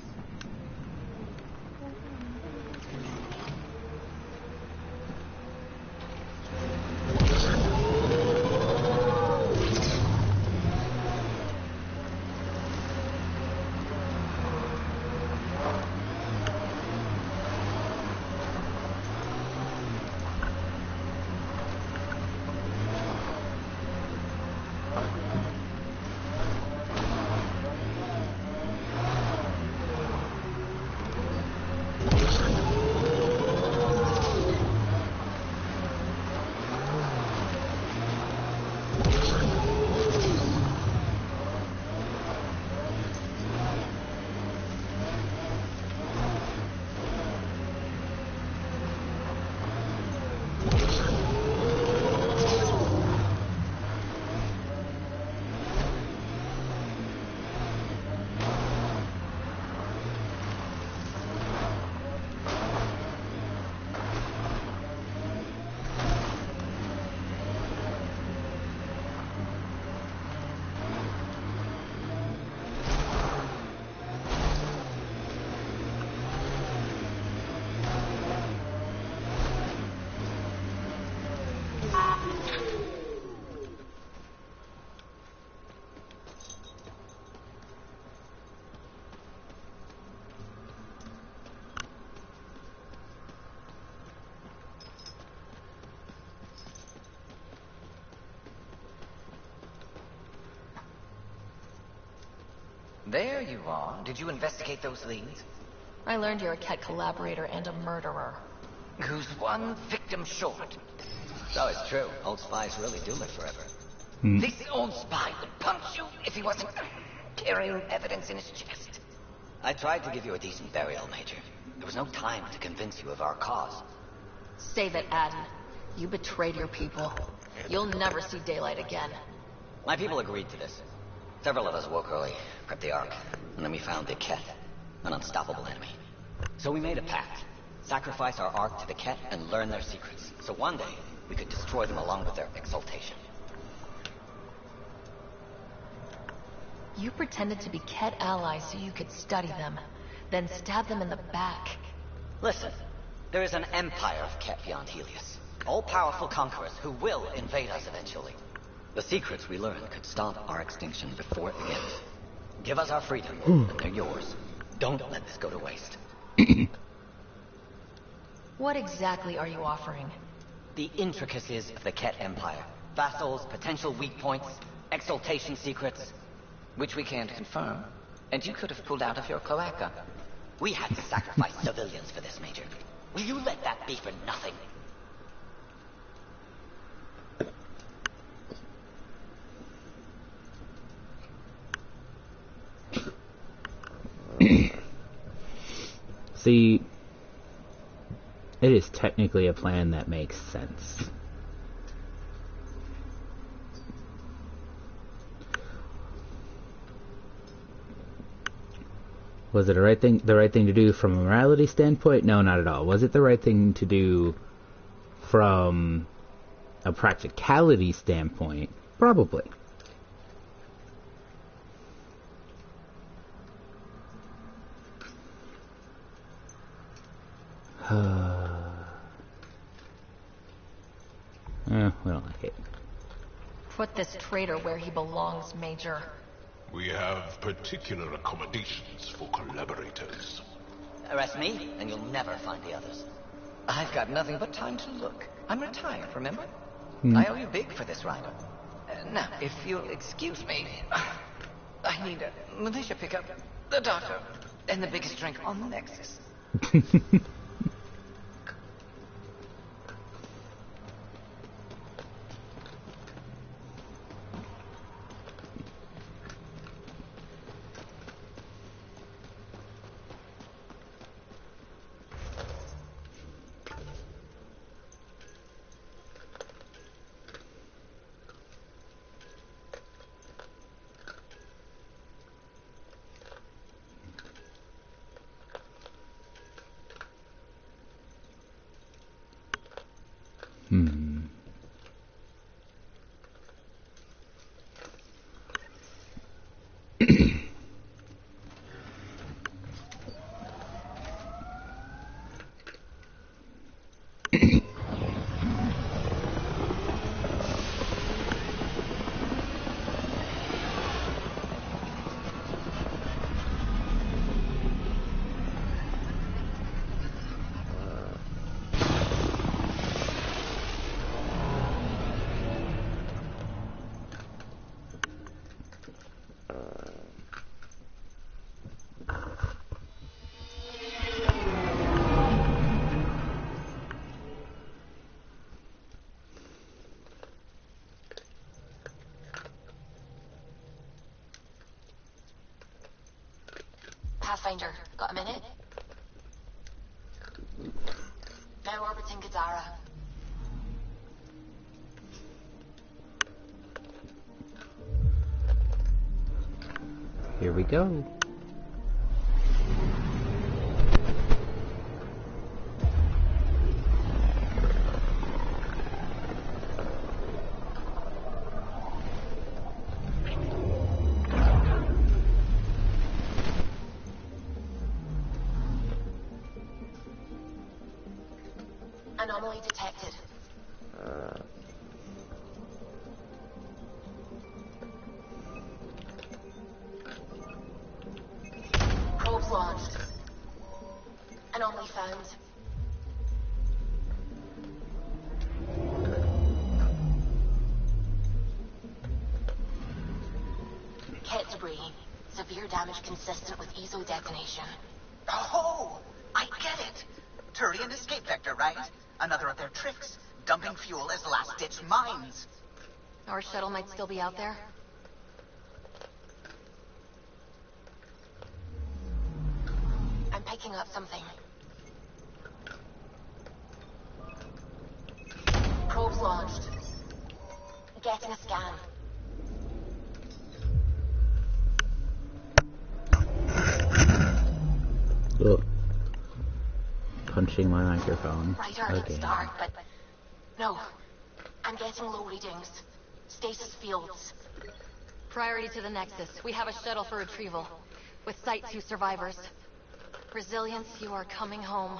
There you are. Did you investigate those leads? I learned you're a Ket collaborator and a murderer. Who's one victim short? So it's true. Old spies really do live forever. This old spy would punch you if he wasn't carrying evidence in his chest. I tried to give you a decent burial, Major. There was no time to convince you of our cause. Save it, Adden. You betrayed your people. You'll never see daylight again. My people agreed to this. Several of us woke early, prepped the Ark, and then we found the Ket, an unstoppable enemy. So we made a pact. Sacrifice our Ark to the Ket and learn their secrets. So one day, we could destroy them along with their exaltation. You pretended to be Ket allies so you could study them, then stab them in the back. Listen, there is an empire of Ket beyond Helios. All-powerful conquerors who will invade us eventually. The secrets we learn could stop our extinction before it begins. Give us our freedom, and they're yours. Don't let this go to waste. What exactly are you offering? The intricacies of the Ket Empire. Vassals, potential weak points, exaltation secrets. Which we can't confirm. And you could have pulled out of your cloaca. We had to sacrifice civilians for this, Major. Will you let that be for nothing? See, it is technically a plan that makes sense. Was it the right thing to do from a morality standpoint? No, not at all. Was it the right thing to do from a practicality standpoint? Probably. We don't like it. Put this traitor where he belongs, Major. We have particular accommodations for collaborators. Arrest me, and you'll never find the others. I've got nothing but time to look. I'm retired, remember? I owe you big for this, Ryder. Now, if you'll excuse me, I need a militia pickup, the doctor, and the biggest drink on the Nexus. Pathfinder, got a minute? Now orbiting Gadara. Here we go. Anomaly detected. Probes launched. Anomaly found. Ket debris. severe damage consistent with ESO detonation. Oh, I get it. Turian escape vector, right? Another of their tricks. Dumping fuel as last-ditch mines. Our shuttle might still be out there. I'm picking up something. Probes launched. Getting a scan. Ugh. Punching my microphone. Right out at the start, but no. I'm getting low readings. Stasis fields. Priority to the Nexus. We have a shuttle for retrieval. With Site 2 survivors. Resilience, you are coming home.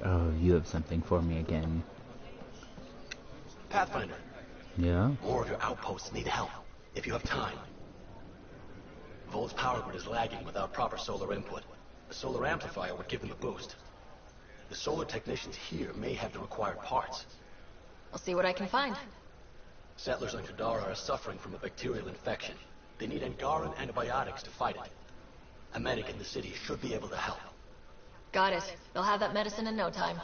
Oh, you have something for me again. Pathfinder. Yeah? More of your outposts need help, if you have time. Vol's power grid is lagging without proper solar input. A solar amplifier would give them a boost. The solar technicians here may have the required parts. I'll see what I can find. Settlers on Kadara are suffering from a bacterial infection. They need Angaran antibiotics to fight it. A medic in the city should be able to help. Got it. They'll have that medicine in no time.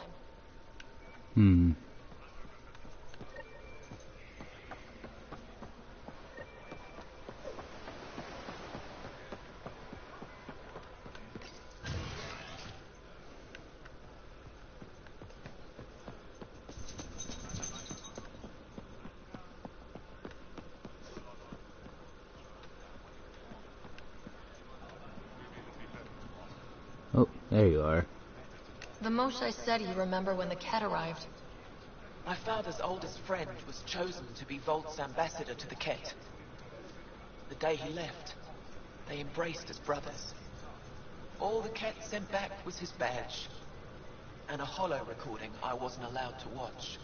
Oh, there you are. The Moshae said you remember when the Ket arrived. My father's oldest friend was chosen to be Volt's ambassador to the Ket. The day he left, they embraced as brothers. All the Ket sent back was his badge, and a holo recording I wasn't allowed to watch.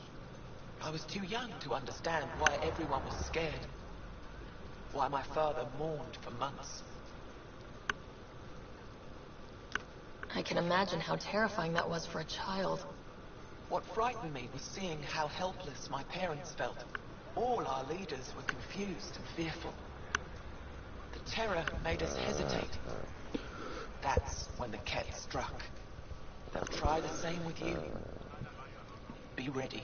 I was too young to understand why everyone was scared, why my father mourned for months. I can imagine how terrifying that was for a child. What frightened me was seeing how helpless my parents felt. All our leaders were confused and fearful. The terror made us hesitate. That's when the Ket struck. They'll try the same with you. Be ready.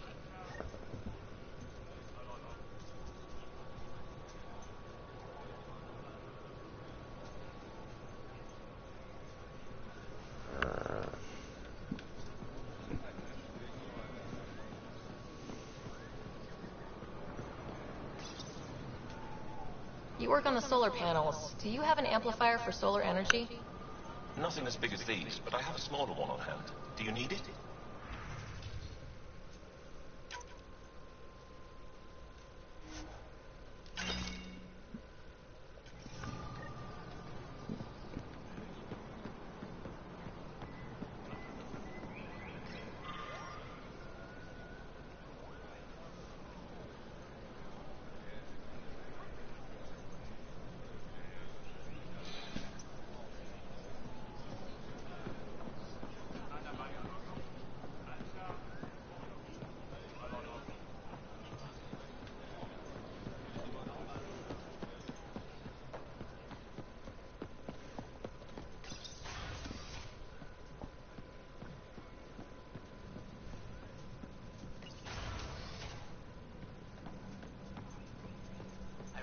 You work on the solar panels. Do you have an amplifier for solar energy? Nothing as big as these, but I have a smaller one on hand. Do you need it?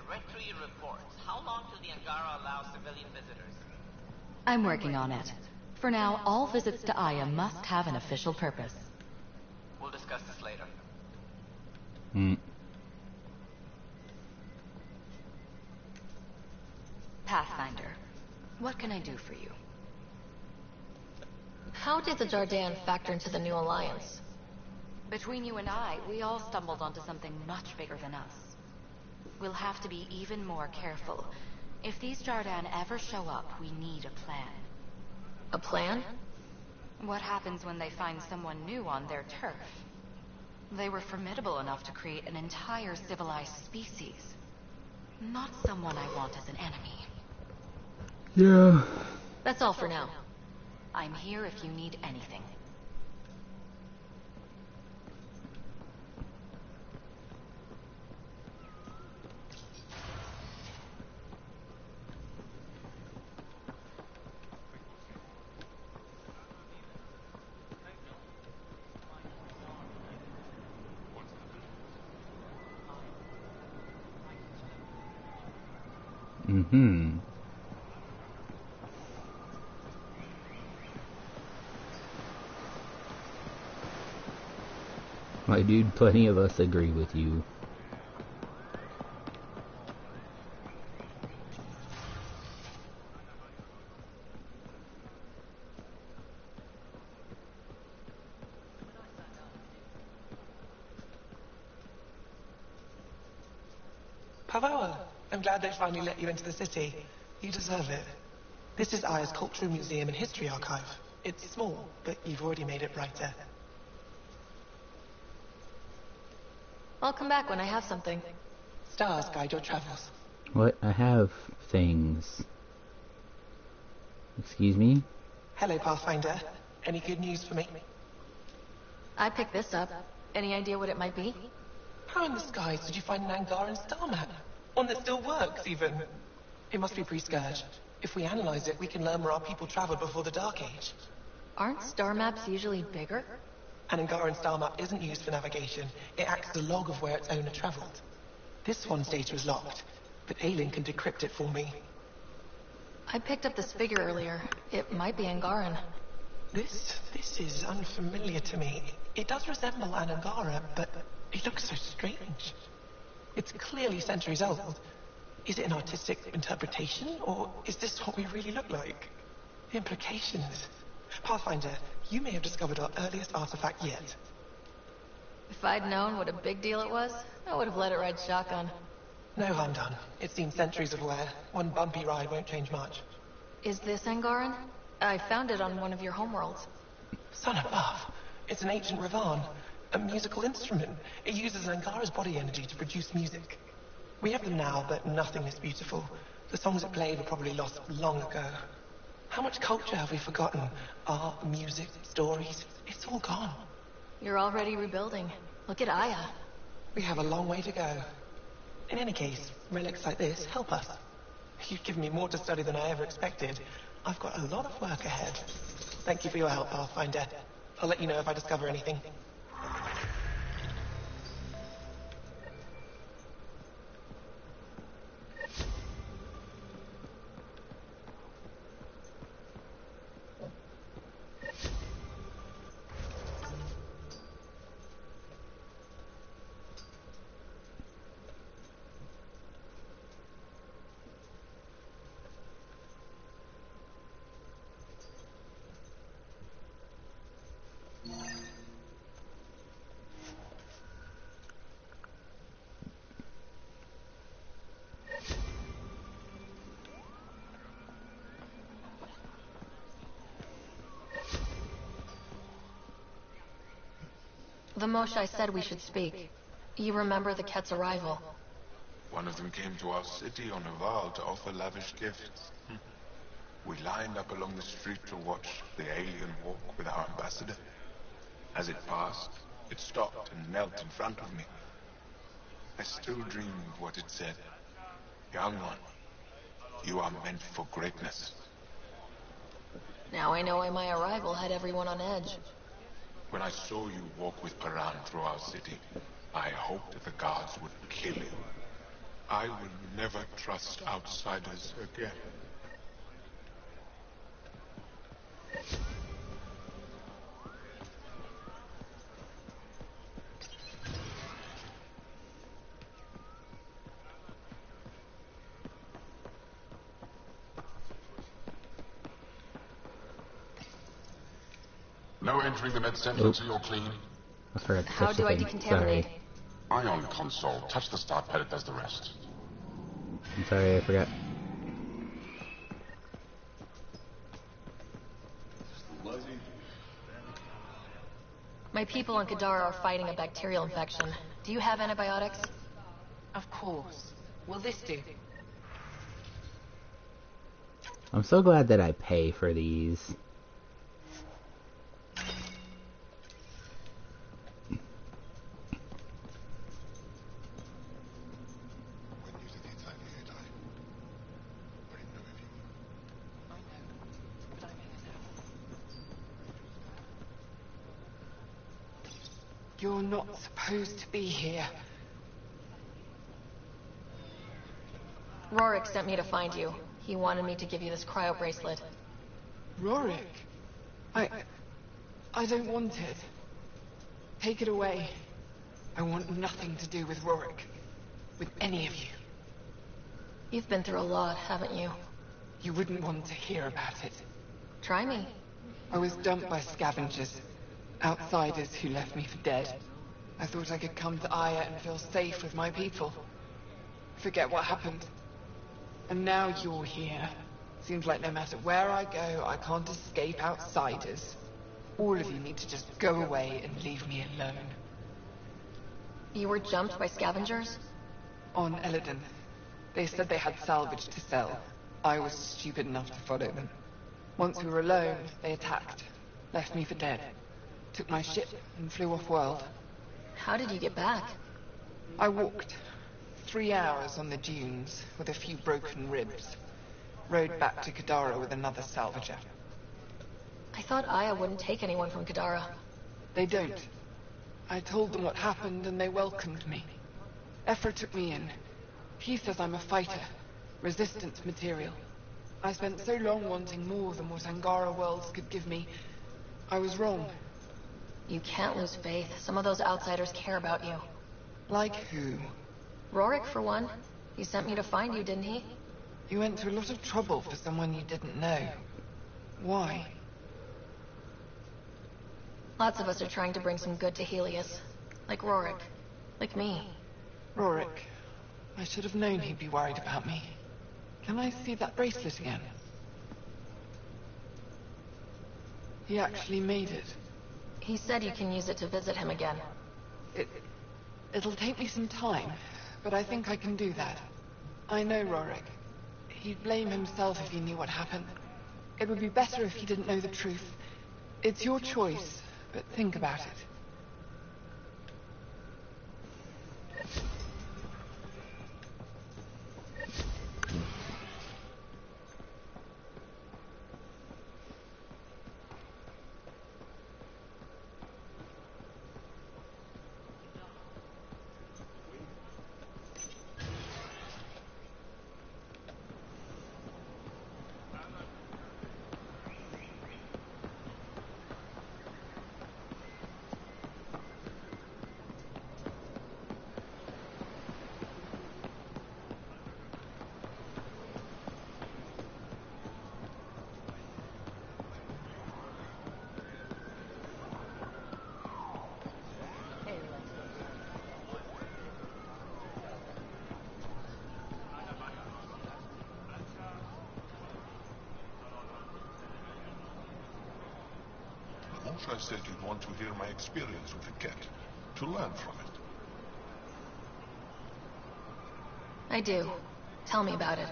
read through your reports. How long till the Angara allow civilian visitors? I'm working on it. For now, all visits to Aya must have an official purpose. We'll discuss this later. Pathfinder, what can I do for you? How did the Jardin factor into the new alliance? Between you and I, we all stumbled onto something much bigger than us. We'll have to be even more careful. If these Jardin ever show up, we need a plan. A plan? What happens when they find someone new on their turf? They were formidable enough to create an entire civilized species. Not someone I want as an enemy. Yeah. That's all for now. I'm here if you need anything. My dude, plenty of us agree with you. Pavoa, I'm glad they finally let you into the city. You deserve it. This is Aya's Cultural Museum and History Archive. It's small, but you've already made it brighter. I'll come back when I have something. Stars guide your travels. What? I have things. Excuse me? Hello, Pathfinder. Any good news for me? I picked this up. Any idea what it might be? How in the skies did you find an Angaran star map? One that still works, even. It must be pre-Scourge. If we analyze it, we can learn where our people traveled before the Dark Age. Aren't star maps usually bigger? An Angaran star map isn't used for navigation. It acts as a log of where its owner traveled. This one's data is locked, but Aelin can decrypt it for me. I picked up this figure earlier. It might be Angaran. This is unfamiliar to me. It does resemble an Angara, but it looks so strange. It's clearly centuries old. Is it an artistic interpretation, or is this what we really look like? The implications. Pathfinder, you may have discovered our earliest artifact yet. If I'd known what a big deal it was, I would have let it ride shotgun. No harm done. It's seen centuries of wear. One bumpy ride won't change much. Is this Angaran? I found it on one of your homeworlds. Son above. It's an ancient Ravan. A musical instrument. It uses Angara's body energy to produce music. We have them now, but nothing is beautiful. The songs it played were probably lost long ago. How much culture have we forgotten? Art, music, stories. It's all gone. You're already rebuilding. Look at Aya. We have a long way to go. In any case, relics like this help us. You've given me more to study than I ever expected. I've got a lot of work ahead. Thank you for your help, Pathfinder. I'll let you know if I discover anything. The Moshai said we should speak. You remember the Ket's arrival? One of them came to our city on a vow to offer lavish gifts. We lined up along the street to watch the alien walk with our ambassador. As it passed, it stopped and knelt in front of me. I still dream of what it said. Young one, you are meant for greatness. Now I know why my arrival had everyone on edge. When I saw you walk with Paran through our city, I hoped that the guards would kill you. I will never trust outsiders again. No entering the med center until you're clean. I forgot to How touch do the I thing. decontaminate? Sorry. Ion console. Touch the start pad, it does the rest. I'm sorry, I forgot. My people on Kadara are fighting a bacterial infection. Do you have antibiotics? Of course. Will this do? I'm so glad that I pay for these. You're not supposed to be here. Rorik sent me to find you. He wanted me to give you this cryo bracelet. Rorik? I don't want it. Take it away. I want nothing to do with Rorik. With any of you. You've been through a lot, haven't you? You wouldn't want to hear about it. Try me. I was dumped by scavengers. Outsiders who left me for dead. I thought I could come to Aya and feel safe with my people. Forget what happened. And now you're here. Seems like no matter where I go, I can't escape outsiders. All of you need to just go away and leave me alone. You were jumped by scavengers? On Eladon. They said they had salvage to sell. I was stupid enough to follow them. Once we were alone, they attacked. Left me for dead. Took my ship and flew off-world. How did you get back? I walked. 3 hours on the dunes, with a few broken ribs. Rode back to Kadara with another salvager. I thought Aya wouldn't take anyone from Kadara. They don't. I told them what happened and they welcomed me. Ephra took me in. He says I'm a fighter. Resistance material. I spent so long wanting more than what Angara worlds could give me. I was wrong. You can't lose faith. Some of those outsiders care about you. Like who? Rorik, for one. He sent me to find you, didn't he? You went to a lot of trouble for someone you didn't know. Why? Lots of us are trying to bring some good to Helios. Like Rorik. Like me. Rorik. I should have known he'd be worried about me. Can I see that bracelet again? He actually made it. He said you can use it to visit him again. It'll take me some time, but I think I can do that. I know Rorik. He'd blame himself if he knew what happened. It would be better if he didn't know the truth. It's your choice, but think about it. I said you'd want to hear my experience with the cat, to learn from it. I do. Tell me about it.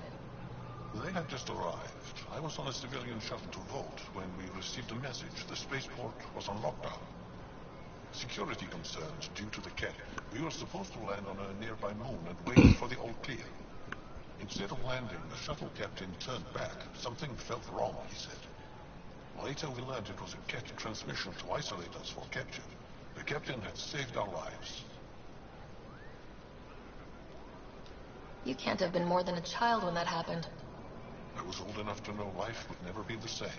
They had just arrived. I was on a civilian shuttle to Volt when we received a message. The spaceport was on lockdown. Security concerns due to the cat. We were supposed to land on a nearby moon and wait for the all clear. Instead of landing, the shuttle captain turned back. Something felt wrong, he said. Later we learned it was a cat transmission to isolate us for capture. The captain had saved our lives. You can't have been more than a child when that happened. I was old enough to know life would never be the same.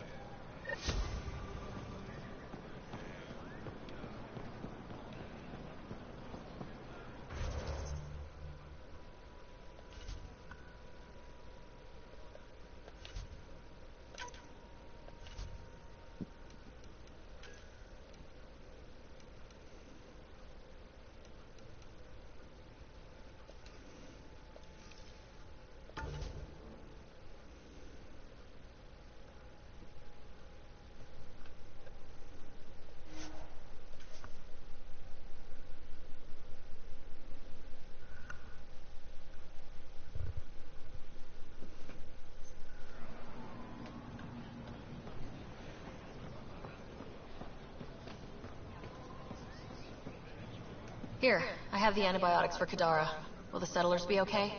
Here, I have the antibiotics for Kadara. Will the settlers be okay?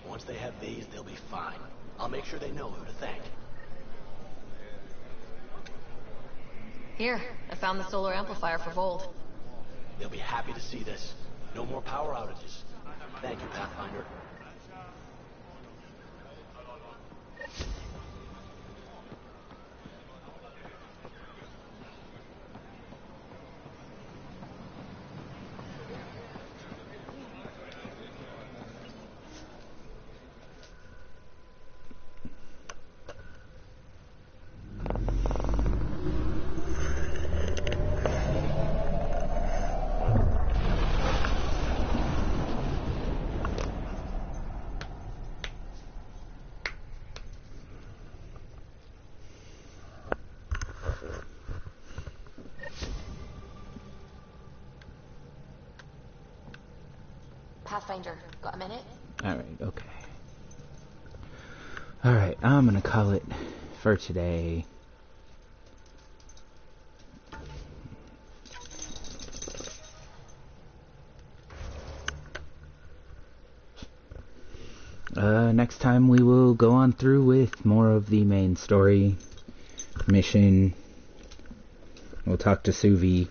Once they have these, they'll be fine. I'll make sure they know who to thank. Here, I found the solar amplifier for Vold. They'll be happy to see this. No more power outages. Thank you, Pathfinder. Pathfinder, got a minute? Alright, okay. Alright, I'm gonna call it for today. Next time we will go on through with more of the main story mission. We'll talk to Suvi.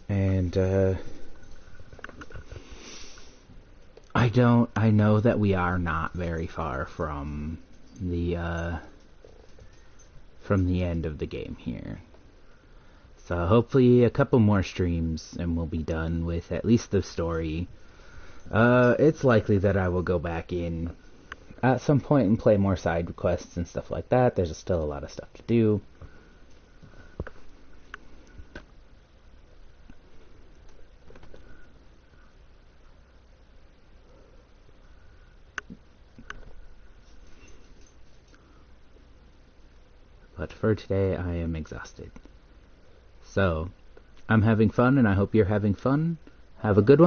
And, I know that we are not very far from the end of the game here. So hopefully a couple more streams and we'll be done with at least the story. It's likely that I will go back in at some point and play more side quests and stuff like that. There's still a lot of stuff to do. But for today, I am exhausted. So, I'm having fun, and I hope you're having fun. Have a good one.